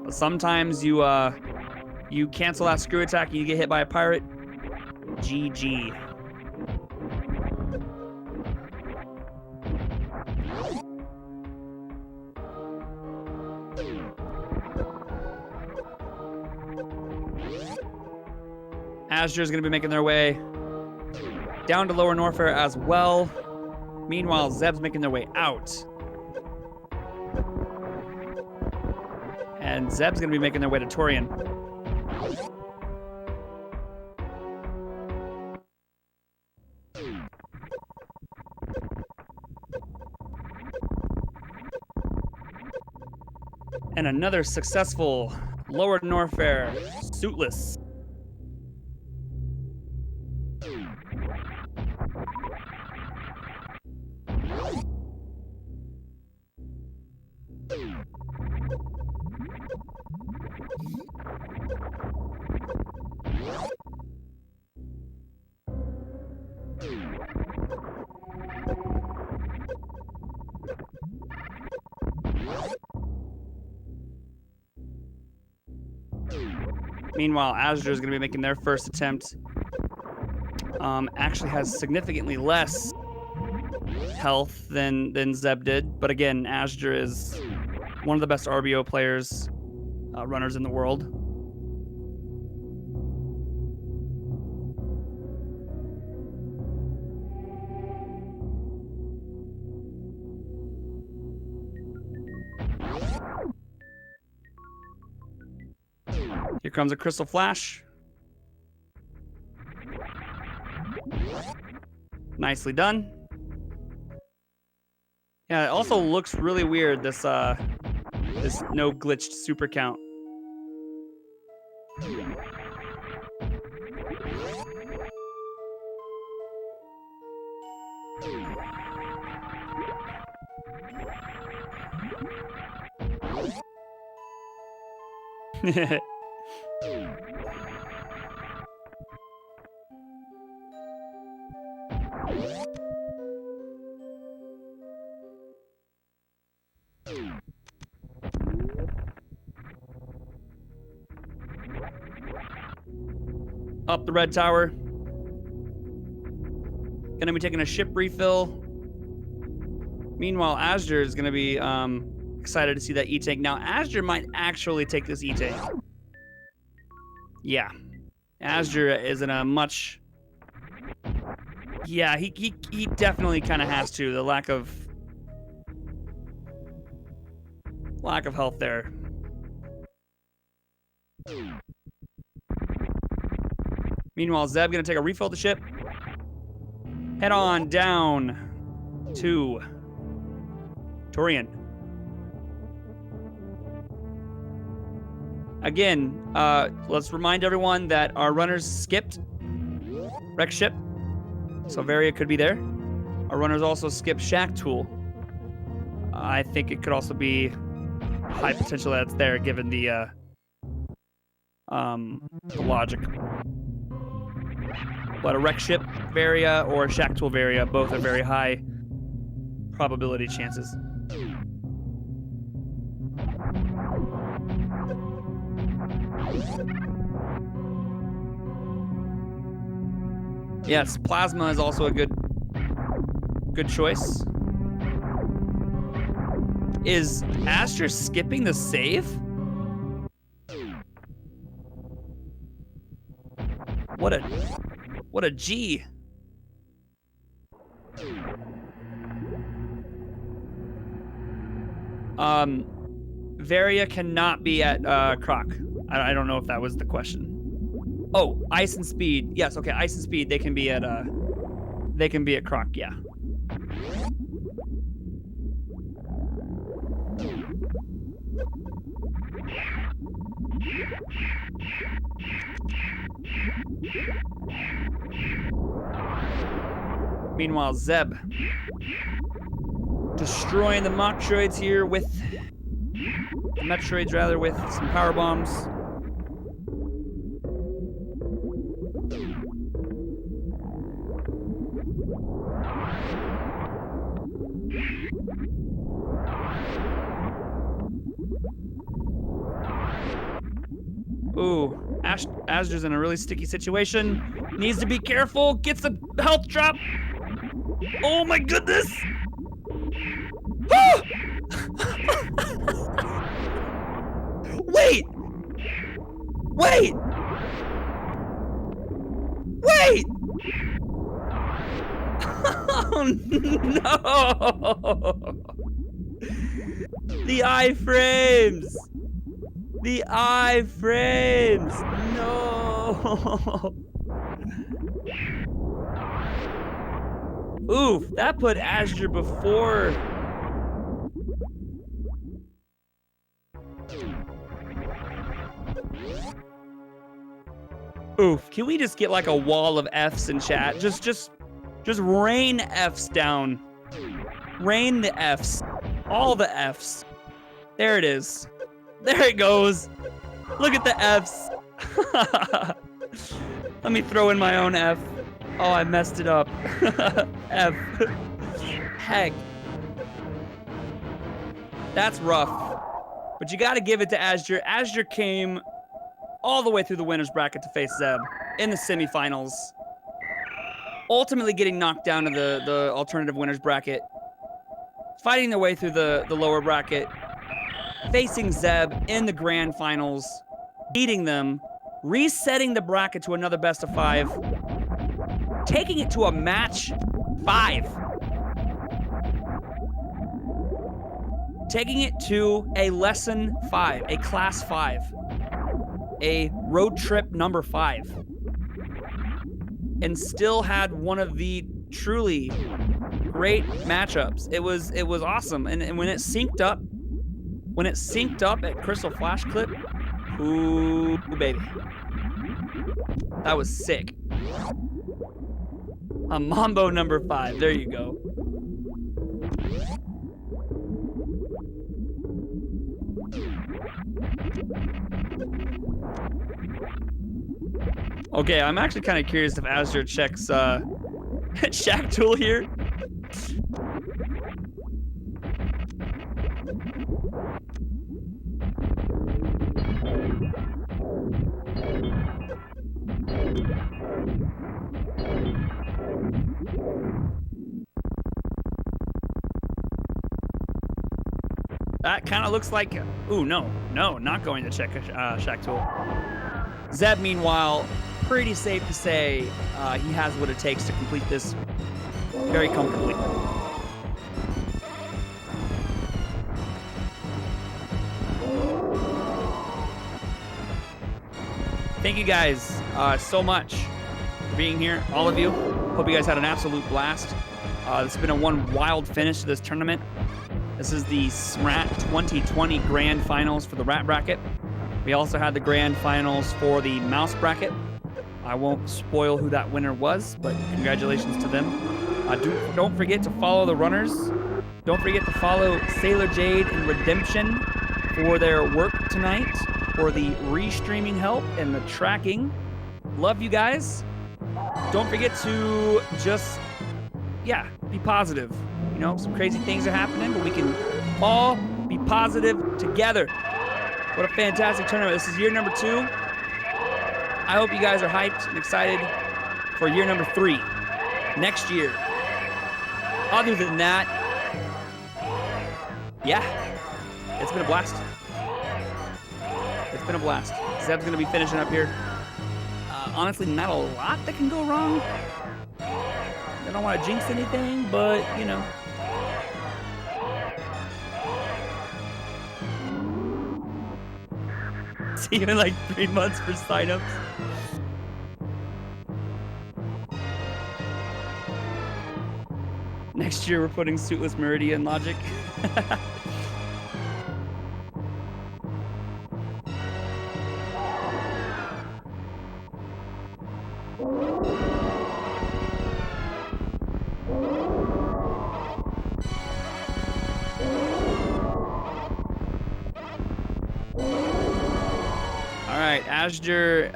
But sometimes you cancel that Screw Attack and you get hit by a Pirate. GG. Azder's going to be making their way down to Lower Norfair as well. Meanwhile, Zeb's making their way out. And Zeb's going to be making their way to Torian. And another successful Lower Norfair suitless. Meanwhile, Azder is going to be making their first attempt. Actually has significantly less health than Zeb did. But again, Azder is one of the best RBO players, runners in the world. Here comes a Crystal Flash. Nicely done. Yeah, it also looks really weird, this no glitched super count. Up the red tower. Gonna be taking a ship refill. Meanwhile, Azder is gonna be excited to see that E-Tank. Now, Azder might actually take this E-Tank. Yeah. Azder is in a much... Yeah, he definitely kind of has to. The lack of health there. Meanwhile, Zeb gonna take a refill of the ship. Head on down to Torian. Again, let's remind everyone that our runners skipped Wreck Ship, so Varia could be there. Our runners also skipped Shack Tool. I think it could also be high potential that's there given the the logic. But a wreck ship Varia or a Shack Tool Varia, both are very high probability chances. Yes, Plasma is also a good choice. Is Azder skipping the save? What a G. Varia cannot be at Croc. I don't know if that was the question. Oh, Ice and Speed. Yes, okay, Ice and Speed, they can be at Croc, yeah. Meanwhile, Zeb destroying the Metroids here with some power bombs. Ooh, Azder's in a really sticky situation. Needs to be careful. Gets a health drop. Oh my goodness! Ah! Wait! Wait! Wait! Oh no! The iframes! The iframes! No! Oof, that put Azder before. Oof, can we just get like a wall of Fs in chat? Just rain Fs down. Rain the Fs. All the Fs. There it is. There it goes. Look at the Fs. Let me throw in my own F. Oh, I messed it up. F. Heck. That's rough. But you gotta give it to Azder. Azder came all the way through the winner's bracket to face Zeb in the semifinals. Ultimately getting knocked down to the alternative winner's bracket. Fighting their way through the lower bracket. Facing Zeb in the grand finals. Beating them. Resetting the bracket to another best of 5. Taking it to a match 5. Taking it to a lesson 5, a class 5, a road trip number 5. And still had one of the truly great matchups. It was awesome. And when it synced up at Crystal Flash Clip, ooh baby. That was sick. A Mambo number 5. There you go. Okay, I'm actually kind of curious if Azder checks Shack Tool here. That kind of looks like, ooh, no, not going to check Shack Tool. Zeb, meanwhile, pretty safe to say he has what it takes to complete this very comfortably. Thank you guys so much for being here, all of you. Hope you guys had an absolute blast. It's been one wild finish to this tournament. This is the SMRAT 2020 Grand Finals for the Rat Bracket. We also had the Grand Finals for the Mouse Bracket. I won't spoil who that winner was, but congratulations to them. Don't forget to follow the runners. Don't forget to follow Sailor Jade and Redemption for their work tonight. for the restreaming help and the tracking. Love you guys. Don't forget to just, be positive. You know, some crazy things are happening, but we can all be positive together. What a fantastic tournament. This is year number 2. I hope you guys are hyped and excited for year number 3 next year. Other than that, it's been a blast. It's been a blast. Zeb's gonna be finishing up here. Honestly, not a lot that can go wrong. I don't want to jinx anything, but you know. See you in like 3 months for signups. Next year, we're putting Suitless Meridian Logic. All right, Azder,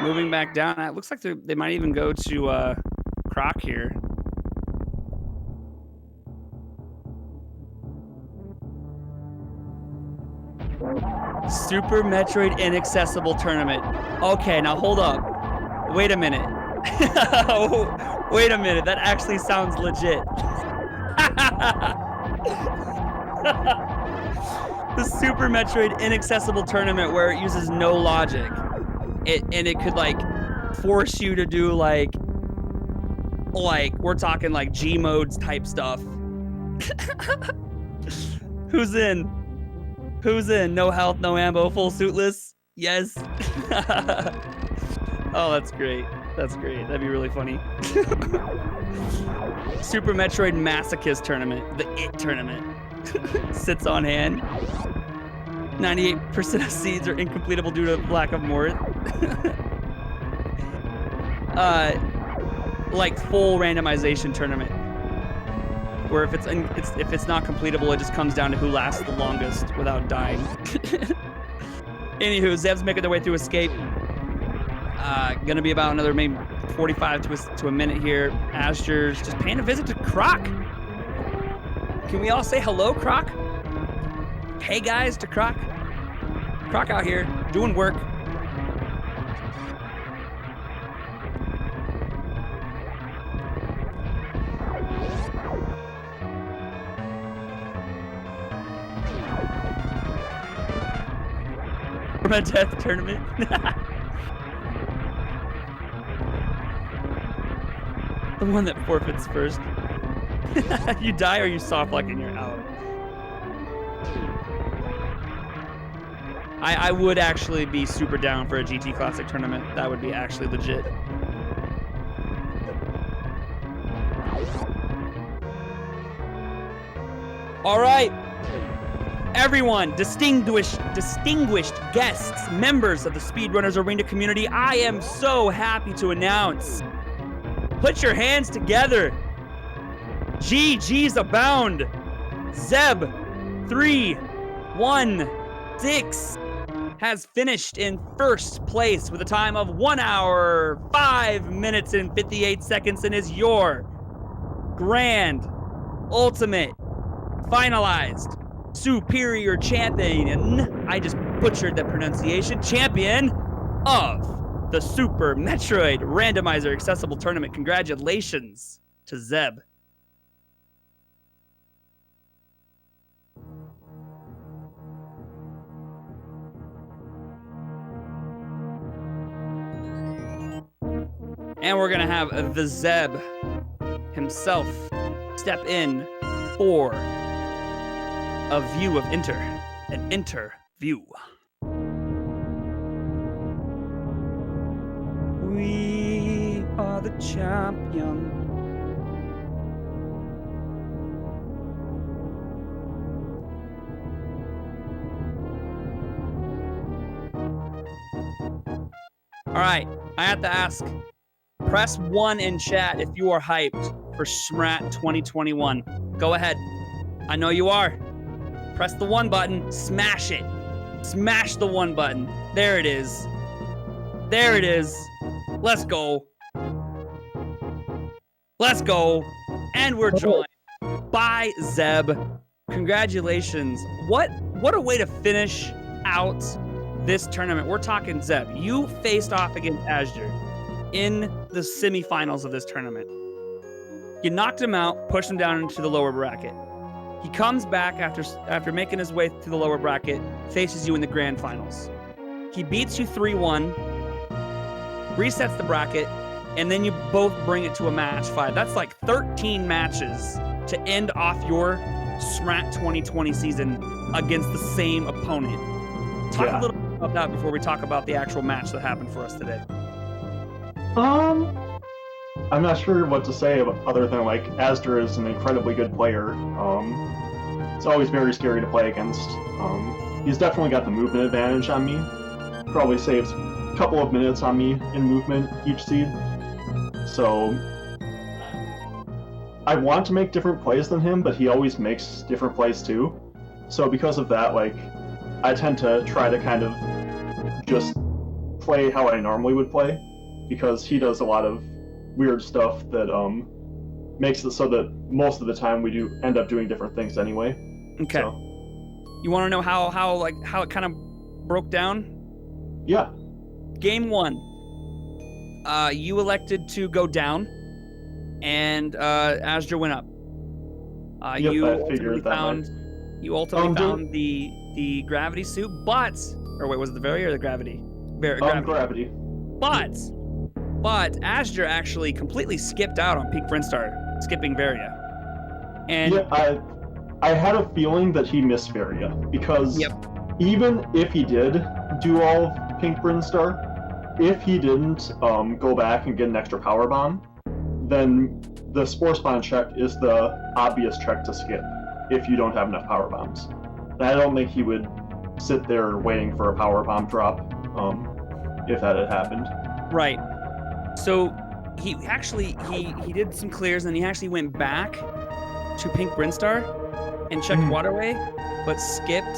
moving back down. It looks like they might even go to Croc here. Super Metroid Inaccessible Tournament. Okay, now hold up. Wait a minute. Wait a minute. That actually sounds legit. The Super Metroid Inaccessible Tournament where it uses no logic. And it could like force you to do like we're talking like G modes type stuff. Who's in? Who's in? No health, no ammo, full suitless? Yes. Oh, that's great. That's great. That'd be really funny. Super Metroid Masochist Tournament. The IT Tournament. Sits on hand. 98% of seeds are incompletable due to lack of more. Like full randomization tournament. Where if it's not completable, it just comes down to who lasts the longest without dying. Anywho, Zeb's making their way through escape. Gonna be about another maybe 45 to a minute here. Azder's just paying a visit to Croc. Can we all say hello, Croc? Hey guys to Croc. Croc out here doing work. A death tournament. The one that forfeits first. You die or you soft lock and you're out. I would actually be super down for a GT Classic tournament. That would be actually legit. All right. Everyone, distinguished guests, members of the Speedrunners Arena community, I am so happy to announce, put your hands together. GGs abound. Zeb316 has finished in first place with a time of 1 hour, 5 minutes, and 58 seconds and is your grand, ultimate, finalized, superior champion. I just butchered that pronunciation. Champion of the Super Metroid Randomizer Accessible Tournament. Congratulations to Zeb. And we're gonna have the Zeb himself step in for a view of an interview. We are the champion. All right, I have to ask, press 1 in chat if you are hyped for SMRAT 2021. Go ahead. I know you are. Press the 1 button, smash it. Smash the 1 button. There it is. There it is. Let's go. Let's go. And we're joined by Zeb. Congratulations. What a way to finish out this tournament. We're talking Zeb. You faced off against azder in the semifinals of this tournament. You knocked him out, pushed him down into the lower bracket. He comes back after making his way through the lower bracket, faces you in the grand finals. He beats you 3-1, resets the bracket, and then you both bring it to a match 5. That's like 13 matches to end off your SMRAT 2020 season against the same opponent. Talk a little bit about that before we talk about the actual match that happened for us today. I'm not sure what to say other than like azder is an incredibly good player. It's always very scary to play against. He's definitely got the movement advantage on me. Probably saves a couple of minutes on me in movement each seed. So I want to make different plays than him, but he always makes different plays too. So because of that, like, I tend to try to kind of just play how I normally would play, because he does a lot of weird stuff that makes it so that most of the time we do end up doing different things anyway. Okay. So. You want to know how it kind of broke down? Yeah. Game 1. You elected to go down, and azder went up. Yep, you I figured You ultimately found the gravity suit, but was it the Varia or the gravity? Gravity. But azder actually completely skipped out on Pink Brinstar, skipping Varia. And yeah, I had a feeling that he missed Varia, because even if he did do all of Pink Brinstar, if he didn't go back and get an extra power bomb, then the Spore Spawn check is the obvious check to skip if you don't have enough power bombs. And I don't think he would sit there waiting for a power bomb drop if that had happened. Right. So he actually he did some clears, and he actually went back to Pink Brinstar and checked Waterway, but skipped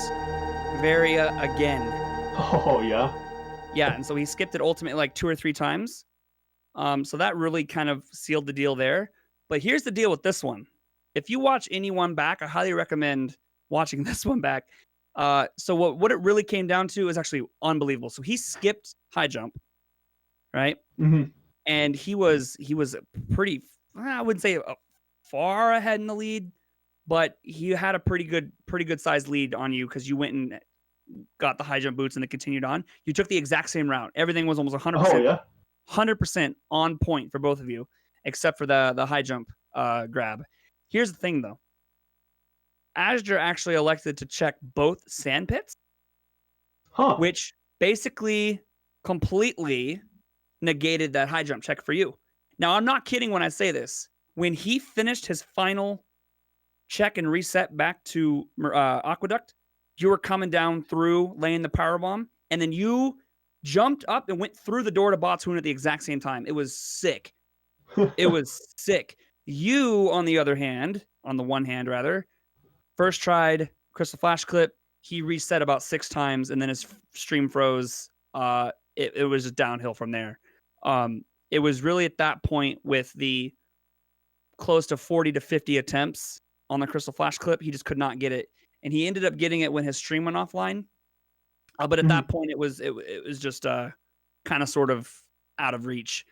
Varia again. Oh yeah. Yeah, and so he skipped it ultimately like 2 or 3 times. So that really kind of sealed the deal there. But here's the deal with this one. If you watch anyone back, I highly recommend watching this one back. So what it really came down to is actually unbelievable. So he skipped high jump, right? Mm-hmm. And he was pretty, I wouldn't say far ahead in the lead, but he had a pretty good sized lead on you, because you went and got the high jump boots and then continued on. You took the exact same route. Everything was almost 100%. Oh, yeah. 100% on point for both of you, except for the high jump grab. Here's the thing, though. azder actually elected to check both sand pits, which basically completely negated that high jump check for you. Now, I'm not kidding when I say this. When he finished his final check and reset back to Aqueduct, you were coming down through, laying the power bomb, and then you jumped up and went through the door to Botswoon at the exact same time. It was sick. It was sick. You, on the other hand, on the one hand rather, first tried Crystal Flash Clip. He reset about 6 times, and then his stream froze. It was just downhill from there. It was really at that point, with the close to 40 to 50 attempts on the Crystal Flash Clip, he just could not get it. And he ended up getting it when his stream went offline. But at that point, it was just kind of sort of out of reach.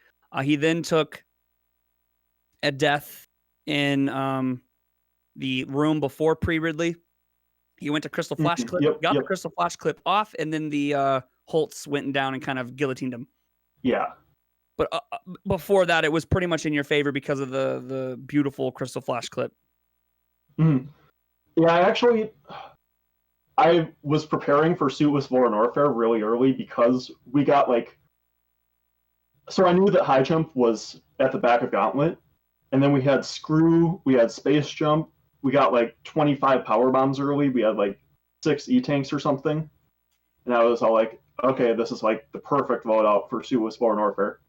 He then took a death in the room before pre-Ridley. He went to Crystal Flash Clip, got the Crystal Flash Clip off, and then the Holtz went down and kind of guillotined him. Yeah. But before that, it was pretty much in your favor because of the beautiful Crystal Flash Clip. Yeah, I was preparing for Suit with War and Warfare really early, because we got so I knew that high jump was at the back of Gauntlet, and then we had Screw, we had Space Jump, we got 25 power bombs early, we had 6 E-tanks or something, and I was all okay, this is the perfect loadout for Suit with War and Warfare.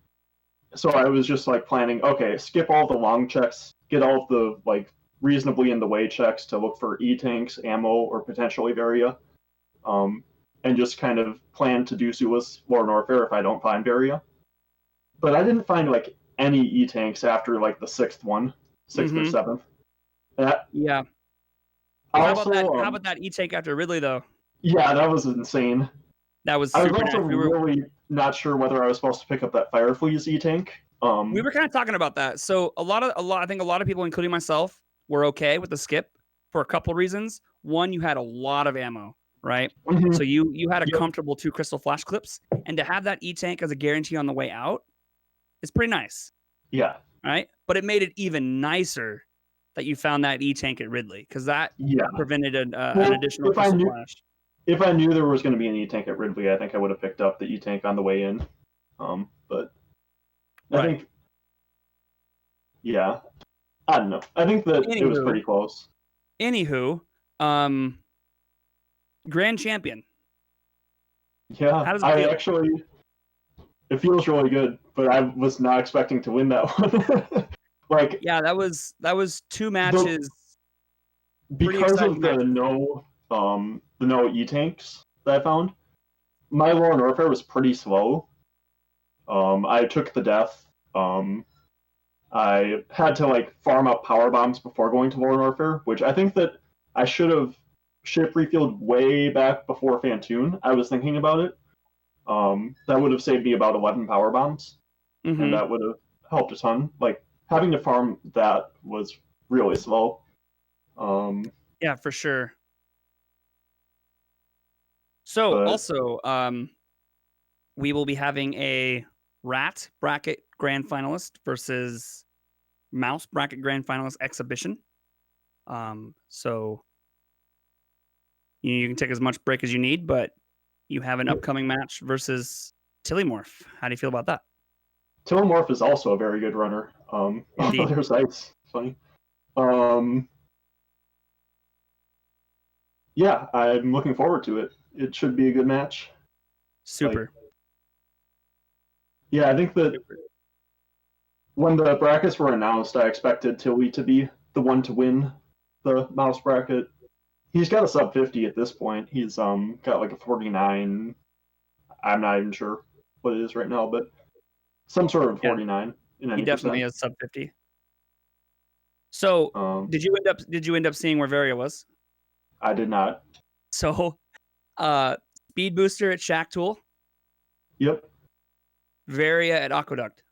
So I was just planning, okay, skip all the long checks, get all of the reasonably in the way checks to look for E-tanks, ammo, or potentially Varia. and just kind of plan to do Sueless War Warfare if I don't find Varia. But I didn't find like any E-tanks after like the sixth or seventh. Yeah. Also, how about that E-tank after Ridley though? Yeah, that was insane. That was I was super also nice. really not sure whether I was supposed to pick up that Firefleas E-tank. We were kind of talking about that. So I think a lot of people, including myself, were okay with the skip for a couple reasons. One, you had a lot of ammo, right? Mhm. So you had a Yep. comfortable 2 crystal flash clips, and to have that E-tank as a guarantee on the way out is pretty nice. Yeah. Right? But it made it even nicer that you found that E-tank at Ridley, because that prevented an additional crystal flash. If I knew there was going to be an E-tank at Ridley, I think I would have picked up the E-tank on the way in. But I think, yeah, I don't know. I think that it was pretty close. Anywho, Grand Champion. Yeah, how does it feel? It feels really good, but I was not expecting to win that one. Like, yeah, that was 2 matches. Because of the no E-tanks that I found, my War Warfare was pretty slow. I took the death. I had to like farm up power bombs before going to War Warfare, which I think that I should have ship refueled way back before Fantoon. I was thinking about it. That would have saved me about 11 power bombs, and that would have helped a ton. Like, having to farm that was really slow. Yeah, for sure. So also, we will be having a Rat bracket grand finalist versus Mouse bracket grand finalist exhibition. So you can take as much break as you need, but you have an upcoming match versus Tillymorph. How do you feel about that? Tillymorph is also a very good runner. There's ice. Funny. Yeah, I'm looking forward to it. It should be a good match. Super. Yeah, I think that when the brackets were announced, I expected Tilly to be the one to win the Mouse bracket. He's got a sub 50 at this point. He's got like a 49. I'm not even sure what it is right now, but some sort of 49 in any He definitely has sub 50. So, did you end up seeing where Varia was? I did not. So, speed booster at Shack Tool. Yep. Varia at Aqueduct.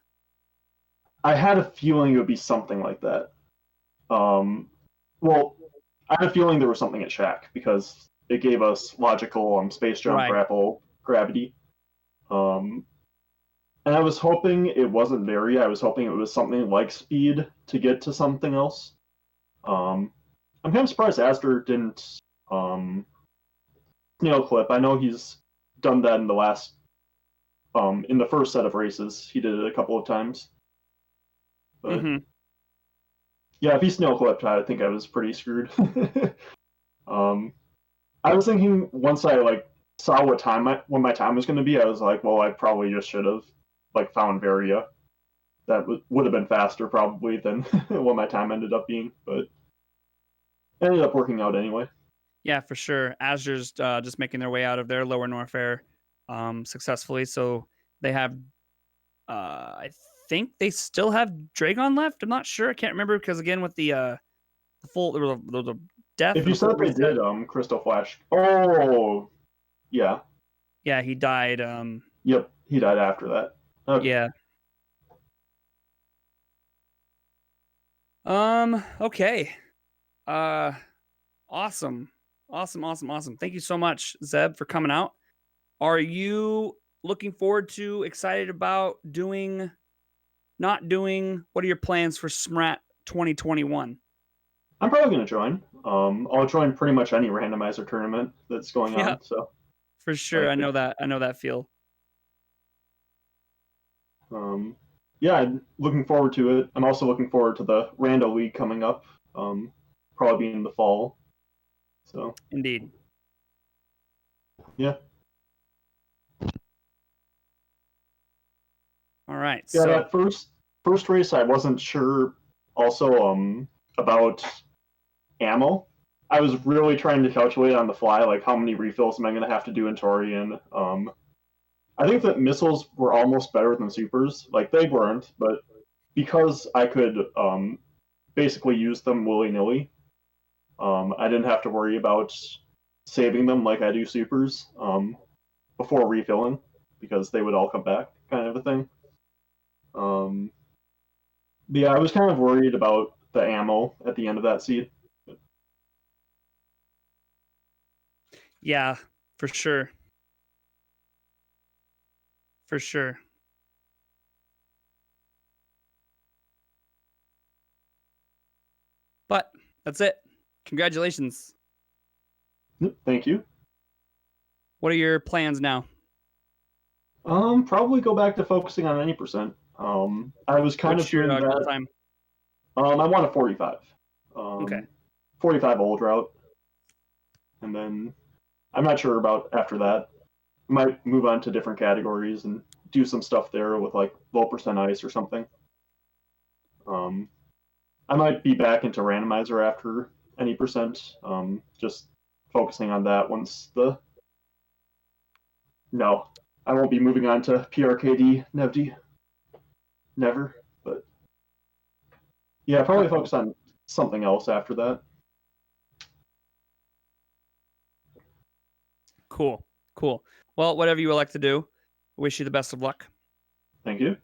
I had a feeling it would be something like that. Well, I had a feeling there was something at Shack because it gave us logical space jump, grapple, gravity. And I was hoping it wasn't Varia. I was hoping it was something like speed to get to something else. I'm kind of surprised azder didn't snail clip. I know he's done that in the last in the first set of races. He did it a couple of times. But yeah, if he snail clipped, I think I was pretty screwed. I was thinking once I like saw when my time was going to be, I was like, well, I probably just should have like found Varia. That would have been faster probably than what my time ended up being, but it ended up working out anyway. Yeah, for sure. Azder's just making their way out of their lower Norfair successfully. So they have, I think they still have Dragon left. I'm not sure. I can't remember because again with the full there was a death. If you said they did Crystal Flash. Oh, yeah. Yeah, he died. Yep, he died after that. Okay. Yeah. Okay. Awesome. Thank you so much, Zeb, for coming out. Are you looking forward to, excited about doing, not doing? What are your plans for SMRAT 2021? I'm probably going to join. I'll join pretty much any randomizer tournament that's going on. So for sure, I know that feel. Yeah, I'm looking forward to it. I'm also looking forward to the Rando League coming up. Probably in the fall. So indeed. Yeah. All right. Yeah, so that first race I wasn't sure also about ammo. I was really trying to calculate on the fly, like how many refills am I going to have to do in Torian. I think that missiles were almost better than supers. Like they weren't, but because I could basically use them willy nilly, I didn't have to worry about saving them like I do supers before refilling because they would all come back, kind of a thing. But yeah, I was kind of worried about the ammo at the end of that seed. Yeah, for sure. For sure. But that's it. Congratulations. Thank you. What are your plans now? Probably go back to focusing on any percent. I was kind What's of your doing goal that. time? I want a 45. Okay. 45 old route. And then I'm not sure about after that. I might move on to different categories and do some stuff there with like low percent ice or something. I might be back into randomizer after any percent. Just focusing on that once the. No, I won't be moving on to PRKD, NevD. Never. But yeah, probably focus on something else after that. Cool. Well, whatever you would like to do, wish you the best of luck. Thank you.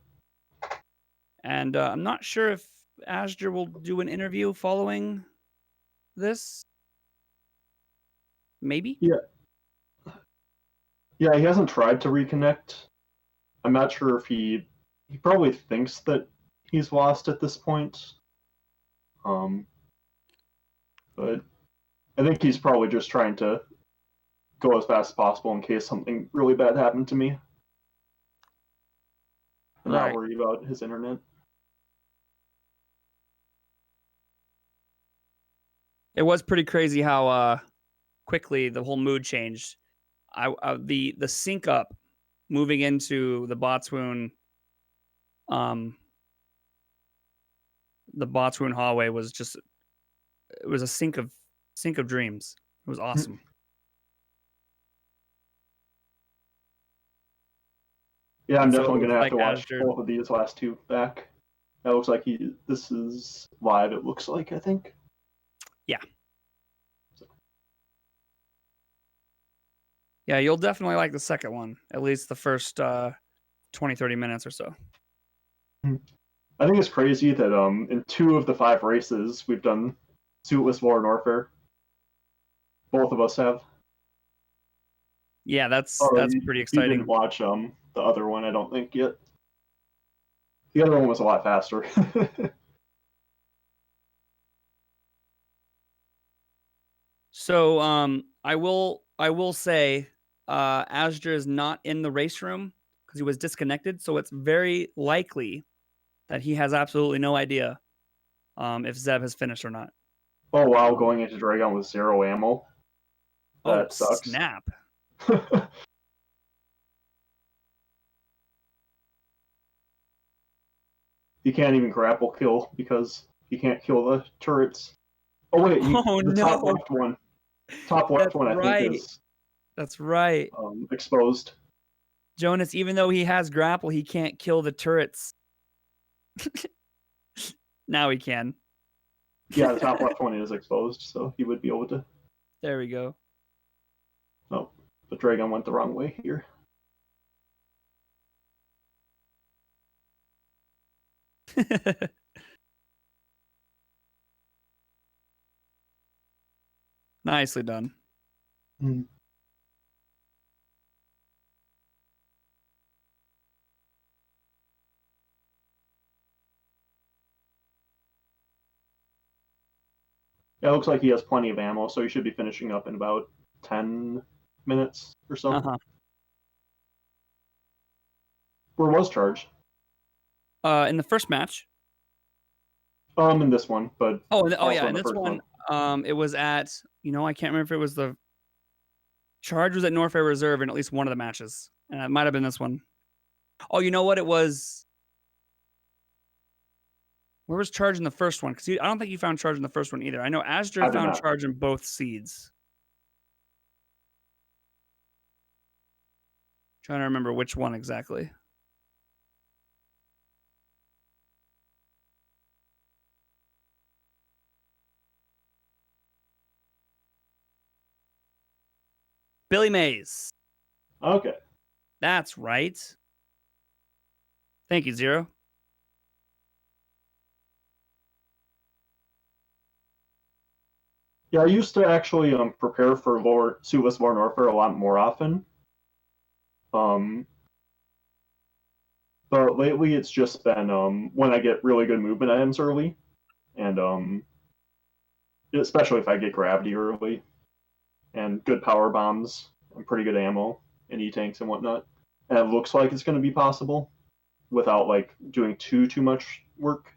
And I'm not sure if Azder will do an interview following this. Maybe? Yeah. Yeah, he hasn't tried to reconnect. I'm not sure if he probably thinks that he's lost at this point. But I think he's probably just trying to go as fast as possible in case something really bad happened to me. I'm not worried about his internet. It was pretty crazy how quickly the whole mood changed. The sync up moving into the Botswoon hallway was just, it was a sync of dreams. It was awesome. Yeah, I'm definitely gonna have to watch both of these last two back. That looks like this is live, it looks like, I think. Yeah. Yeah, you'll definitely like the second one, at least the first 20, 30 minutes or so. I think it's crazy that in 2 of the 5 races we've done suitless Modern Warfare. Both of us have. Yeah, that's pretty exciting. You didn't watch the other one, I don't think, yet. The other one was a lot faster. So I will say Azder is not in the race room because he was disconnected, so it's very likely that he has absolutely no idea if Zeb has finished or not. Oh wow, going into Dragon with 0 ammo. That sucks. Snap. He can't even grapple kill because he can't kill the turrets. Oh wait, the top left one. Top left one, I think, is. That's right. Exposed. Jonas, even though he has grapple, he can't kill the turrets. Now he can. Yeah, the top left one is exposed, so he would be able to. There we go. Oh, the Dragon went the wrong way here. Nicely done. Mm. Yeah, it looks like he has plenty of ammo, so he should be finishing up in about 10 minutes or so. Where was Charge? In the first match. In this one, but in this one, it was at, I can't remember if it was the Charge was at Norfair Reserve in at least one of the matches, and it might have been this one. Oh, you know what? It was. Where was charge in the first one? Because I don't think you found charge in the first one either. I know I Azder did found not. charge in both seeds. Trying to remember which one exactly. Billy Mays. Okay. That's right. Thank you, Zero. Yeah, I used to actually prepare for suitless Modern Warfare a lot more often. But lately it's just been when I get really good movement items early, and especially if I get gravity early, and good power bombs and pretty good ammo and E-tanks and whatnot. And it looks like it's going to be possible without like doing too much work.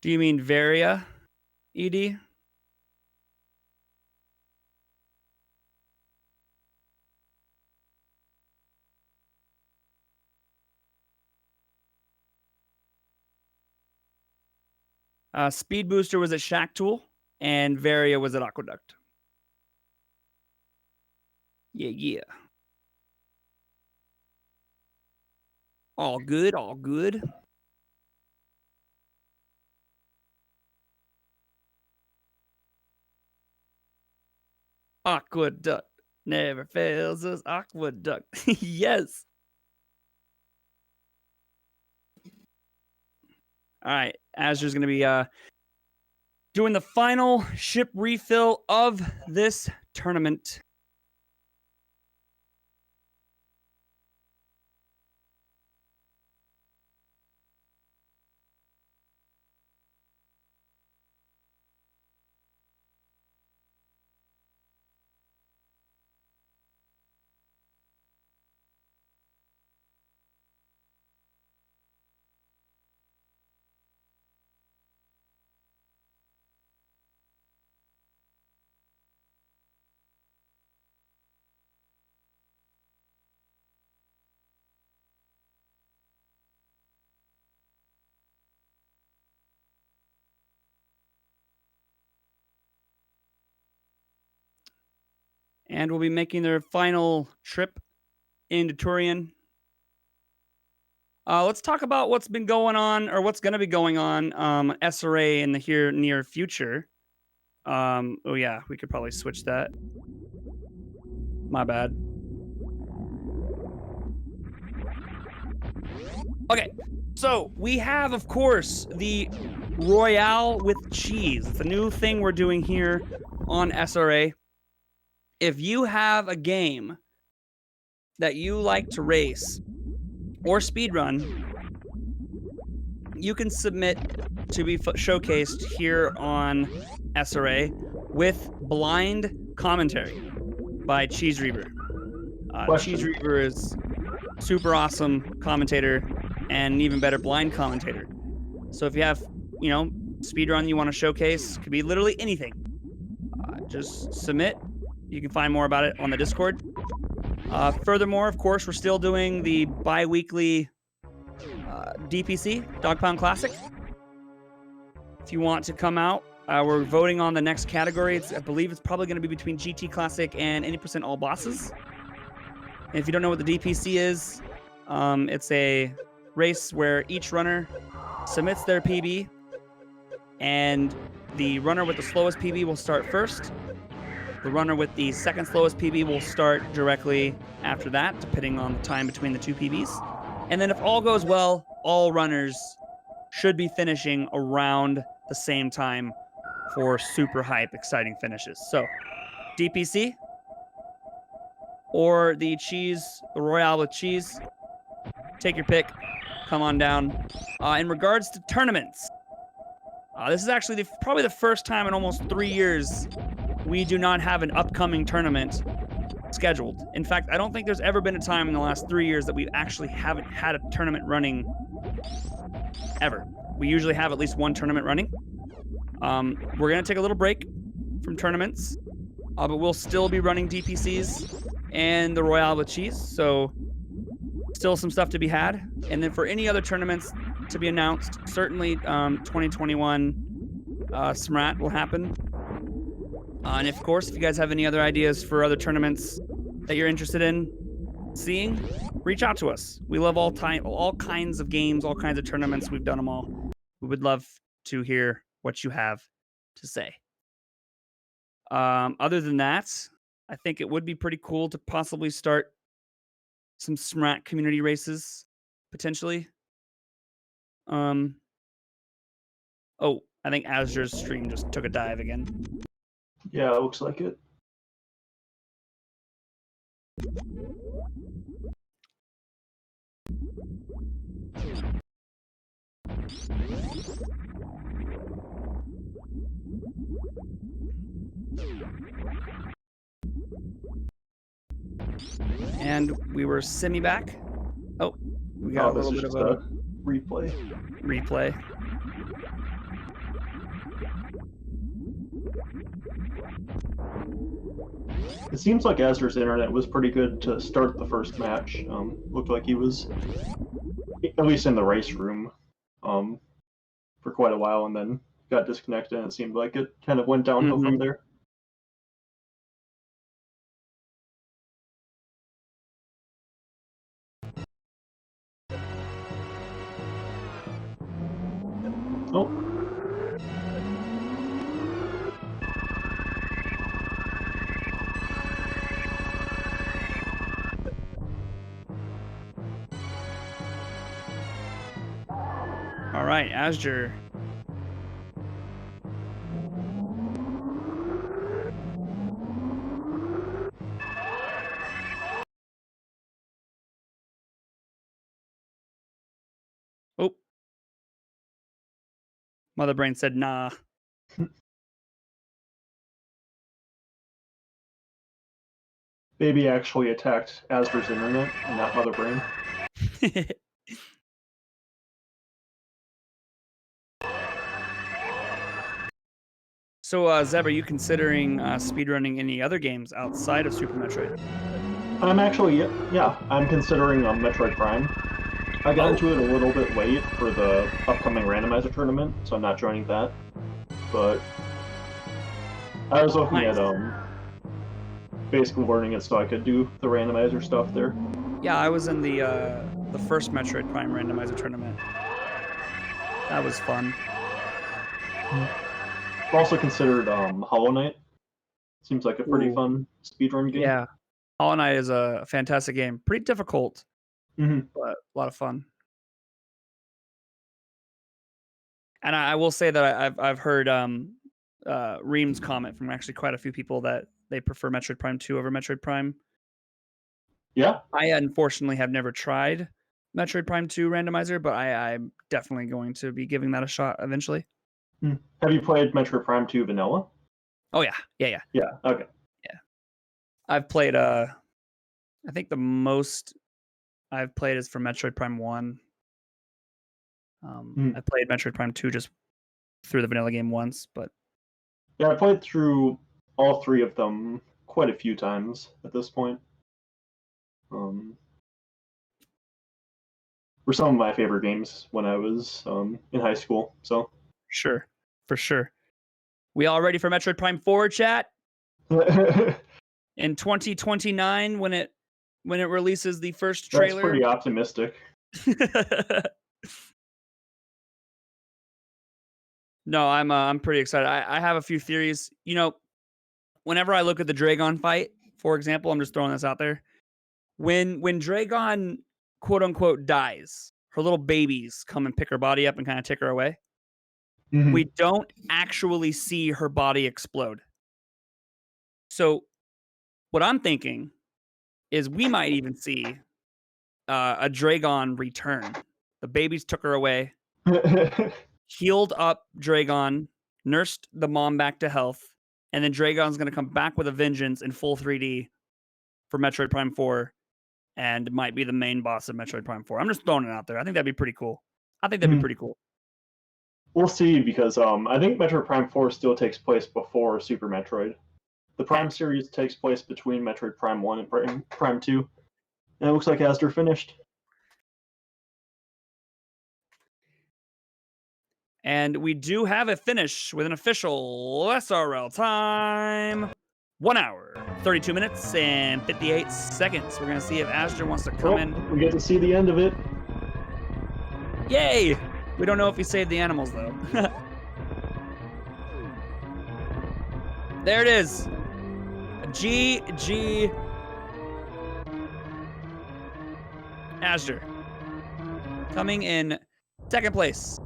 Do you mean Varia, ED? Speed Booster was at Shack Tool, and Varia was at Aqueduct. Yeah. All good, all good. Aqueduct never fails us. Aqueduct. Yes. All right. Azur's going to be doing the final ship refill of this tournament. And we'll be making their final trip into Turian. Let's talk about what's been going on, or what's going to be going on SRA in the near future. Oh yeah, we could probably switch that. My bad. Okay, so we have, of course, the Royale with cheese. It's a new thing we're doing here on SRA. If you have a game that you like to race or speedrun, you can submit to be showcased here on SRA with blind commentary by Cheese Reaver. Cheese Reaver is super awesome commentator and an even better blind commentator. So if you have, speedrun you want to showcase, could be literally anything, just submit. You can find more about it on the Discord. Furthermore, of course, we're still doing the bi-weekly DPC, Dog Pound Classic. If you want to come out, we're voting on the next category. I believe it's probably going to be between GT Classic and 80% All Bosses. And if you don't know what the DPC is, it's a race where each runner submits their PB, and the runner with the slowest PB will start first. The runner with the second slowest PB will start directly after that, depending on the time between the two PBs. And then if all goes well, all runners should be finishing around the same time for super hype, exciting finishes. So, DPC or the Royale with cheese, take your pick, come on down. In regards to tournaments, this is actually probably the first time in almost 3 years we do not have an upcoming tournament scheduled. In fact, I don't think there's ever been a time in the last 3 years that we actually haven't had a tournament running ever. We usually have at least one tournament running. We're going to take a little break from tournaments, but we'll still be running DPCs and the Royale with Cheese. So still some stuff to be had. And then for any other tournaments to be announced, certainly 2021 SMRAT will happen. And of course, if you guys have any other ideas for other tournaments that you're interested in seeing, reach out to us. We love all kinds of games, all kinds of tournaments. We've done them all. We would love to hear what you have to say. Other than that, I think it would be pretty cool to possibly start some SMRAT community races, potentially. Oh, I think Azder's stream just took a dive again. Yeah, it looks like it. And we were semi-back. Oh, we got a little bit of a replay. It seems like Azder's internet was pretty good to start the first match. Looked like he was, at least in the race room, for quite a while, and then got disconnected, and it seemed like it kind of went downhill from there. Oh. All right, Azder. Oh. Mother Brain said, nah. Baby actually attacked Azder's internet and not Mother Brain. So, Zeb, are you considering speedrunning any other games outside of Super Metroid? I'm actually, yeah, I'm considering Metroid Prime. I got into it a little bit late for the upcoming randomizer tournament, so I'm not joining that. But I was looking at basically learning it so I could do the randomizer stuff there. Yeah, I was in the first Metroid Prime randomizer tournament. That was fun. I've also considered Hollow Knight. Seems like a pretty fun speedrun game. Yeah, Hollow Knight is a fantastic game. Pretty difficult, but a lot of fun. And I will say that I've heard Ream's comment from actually quite a few people that they prefer Metroid Prime 2 over Metroid Prime. Yeah. I unfortunately have never tried Metroid Prime 2 randomizer, but I'm definitely going to be giving that a shot eventually. Have you played Metroid Prime 2 Vanilla? Oh yeah. Yeah, okay. Yeah. I've played I think the most I've played is for Metroid Prime 1. I played Metroid Prime 2 just through the vanilla game once, but yeah, I played through all three of them quite a few times at this point. Were some of my favorite games when I was in high school. So sure, for sure. We all ready for Metroid Prime 4, chat? In 2029, when it releases the first trailer. That's pretty optimistic. No, I'm pretty excited. I have a few theories. You know, whenever I look at the Dragon fight, for example, I'm just throwing this out there. When Dragon quote unquote dies, her little babies come and pick her body up and kind of take her away. We don't actually see her body explode. So what I'm thinking is we might even see a Dragon return. The babies took her away. Healed up Dragon, nursed the mom back to health, and then Dragon's going to come back with a vengeance in full 3D for Metroid Prime 4 and might be the main boss of Metroid Prime 4. I'm just throwing it out there. I think that'd be pretty cool. We'll see, because I think Metroid Prime 4 still takes place before Super Metroid. The Prime series takes place between Metroid Prime 1 and Prime 2. And it looks like Azder finished. And we do have a finish with an official SRL time. 1 hour, 32 minutes, and 58 seconds. We're going to see if Azder wants to come in. We get to see the end of it. Yay! We don't know if he saved the animals, though. There it is. GG Azder. Coming in second place.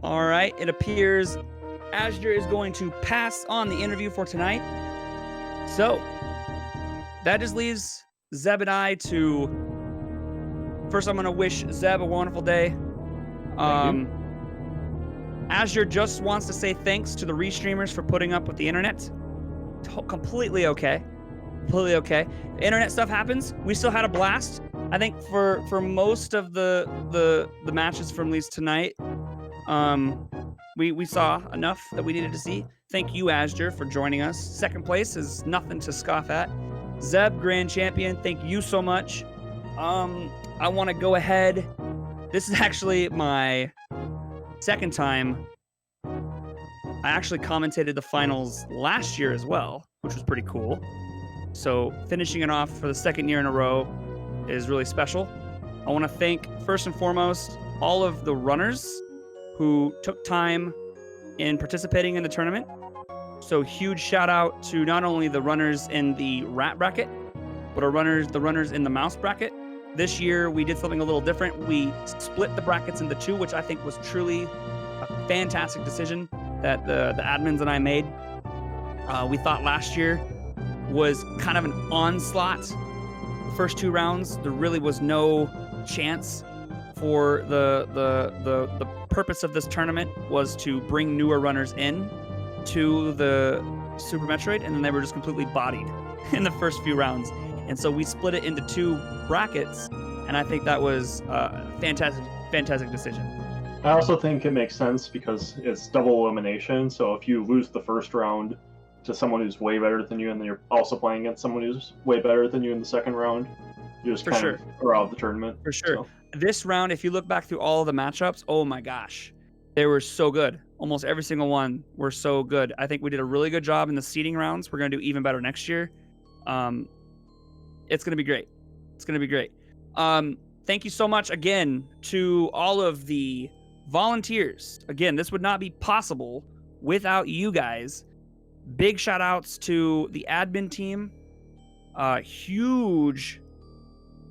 All right, it appears Azder is going to pass on the interview for tonight. So that just leaves Zeb and I to... First, I'm going to wish Zeb a wonderful day. Azder just wants to say thanks to the restreamers for putting up with the internet. Completely okay. Completely okay. The internet stuff happens. We still had a blast. I think for most of the matches from these tonight, we saw enough that we needed to see. Thank you, Azder, for joining us. Second place is nothing to scoff at. Zeb, Grand Champion, thank you so much. I want to go ahead. This is actually my second time. I actually commentated the finals last year as well, which was pretty cool. So finishing it off for the second year in a row is really special. I want to thank, first and foremost, all of the runners who took time in participating in the tournament. So huge shout out to not only the runners in the rat bracket, but the runners in the mouse bracket. This year we did something a little different. We split the brackets into two, which I think was truly a fantastic decision that the admins and I made. We thought last year was kind of an onslaught. The first two rounds, there really was no chance for the purpose of this tournament was to bring newer runners in to the Super Metroid, and then they were just completely bodied in the first few rounds. And so we split it into two brackets, and I think that was a fantastic decision. I also think it makes sense because it's double elimination, so if you lose the first round to someone who's way better than you, and then you're also playing against someone who's way better than you in the second round, you just kind of are out of the tournament. For sure. So. This round, if you look back through all of the matchups, oh my gosh, they were so good. Almost every single one were so good. I think we did a really good job in the seeding rounds. We're going to do even better next year. It's going to be great. It's going to be great. Thank you so much again to all of the volunteers. Again, this would not be possible without you guys. Big shout outs to the admin team. Huge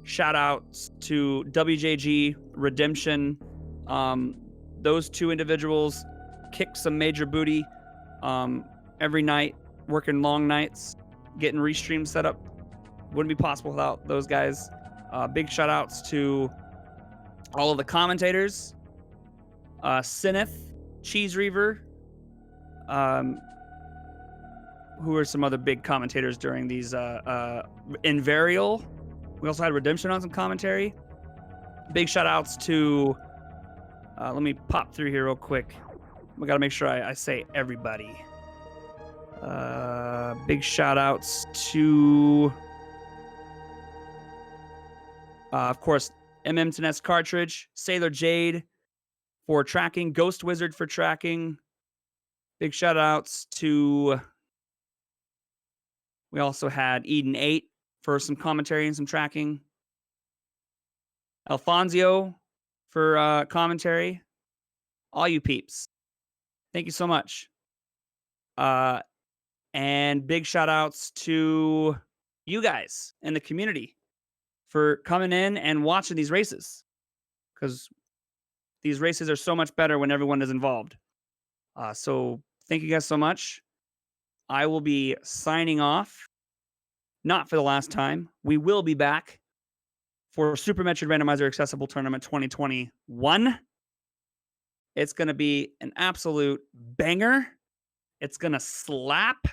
shout outs to WJG, Redemption. Those two individuals kicked some major booty every night, working long nights, getting restream set up. Wouldn't be possible without those guys. Big shout outs to all of the commentators. Sineth, Cheese Reaver, who are some other big commentators during these Invarial. We also had Redemption on some commentary. Big shout outs to let me pop through here real quick. We got to make sure I say everybody. Big shout outs to of course MM10S Cartridge, Sailor Jade for tracking, Ghost Wizard for tracking. Big shout outs to, we also had Eden 8 for some commentary and some tracking. Alfonso for commentary. All you peeps, thank you so much. And big shout outs to you guys in the community for coming in and watching these races, because these races are so much better when everyone is involved. So thank you guys so much. I will be signing off, not for the last time. We will be back for Super Metroid Randomizer Accessible Tournament 2021. It's going to be an absolute banger. It's going to slap.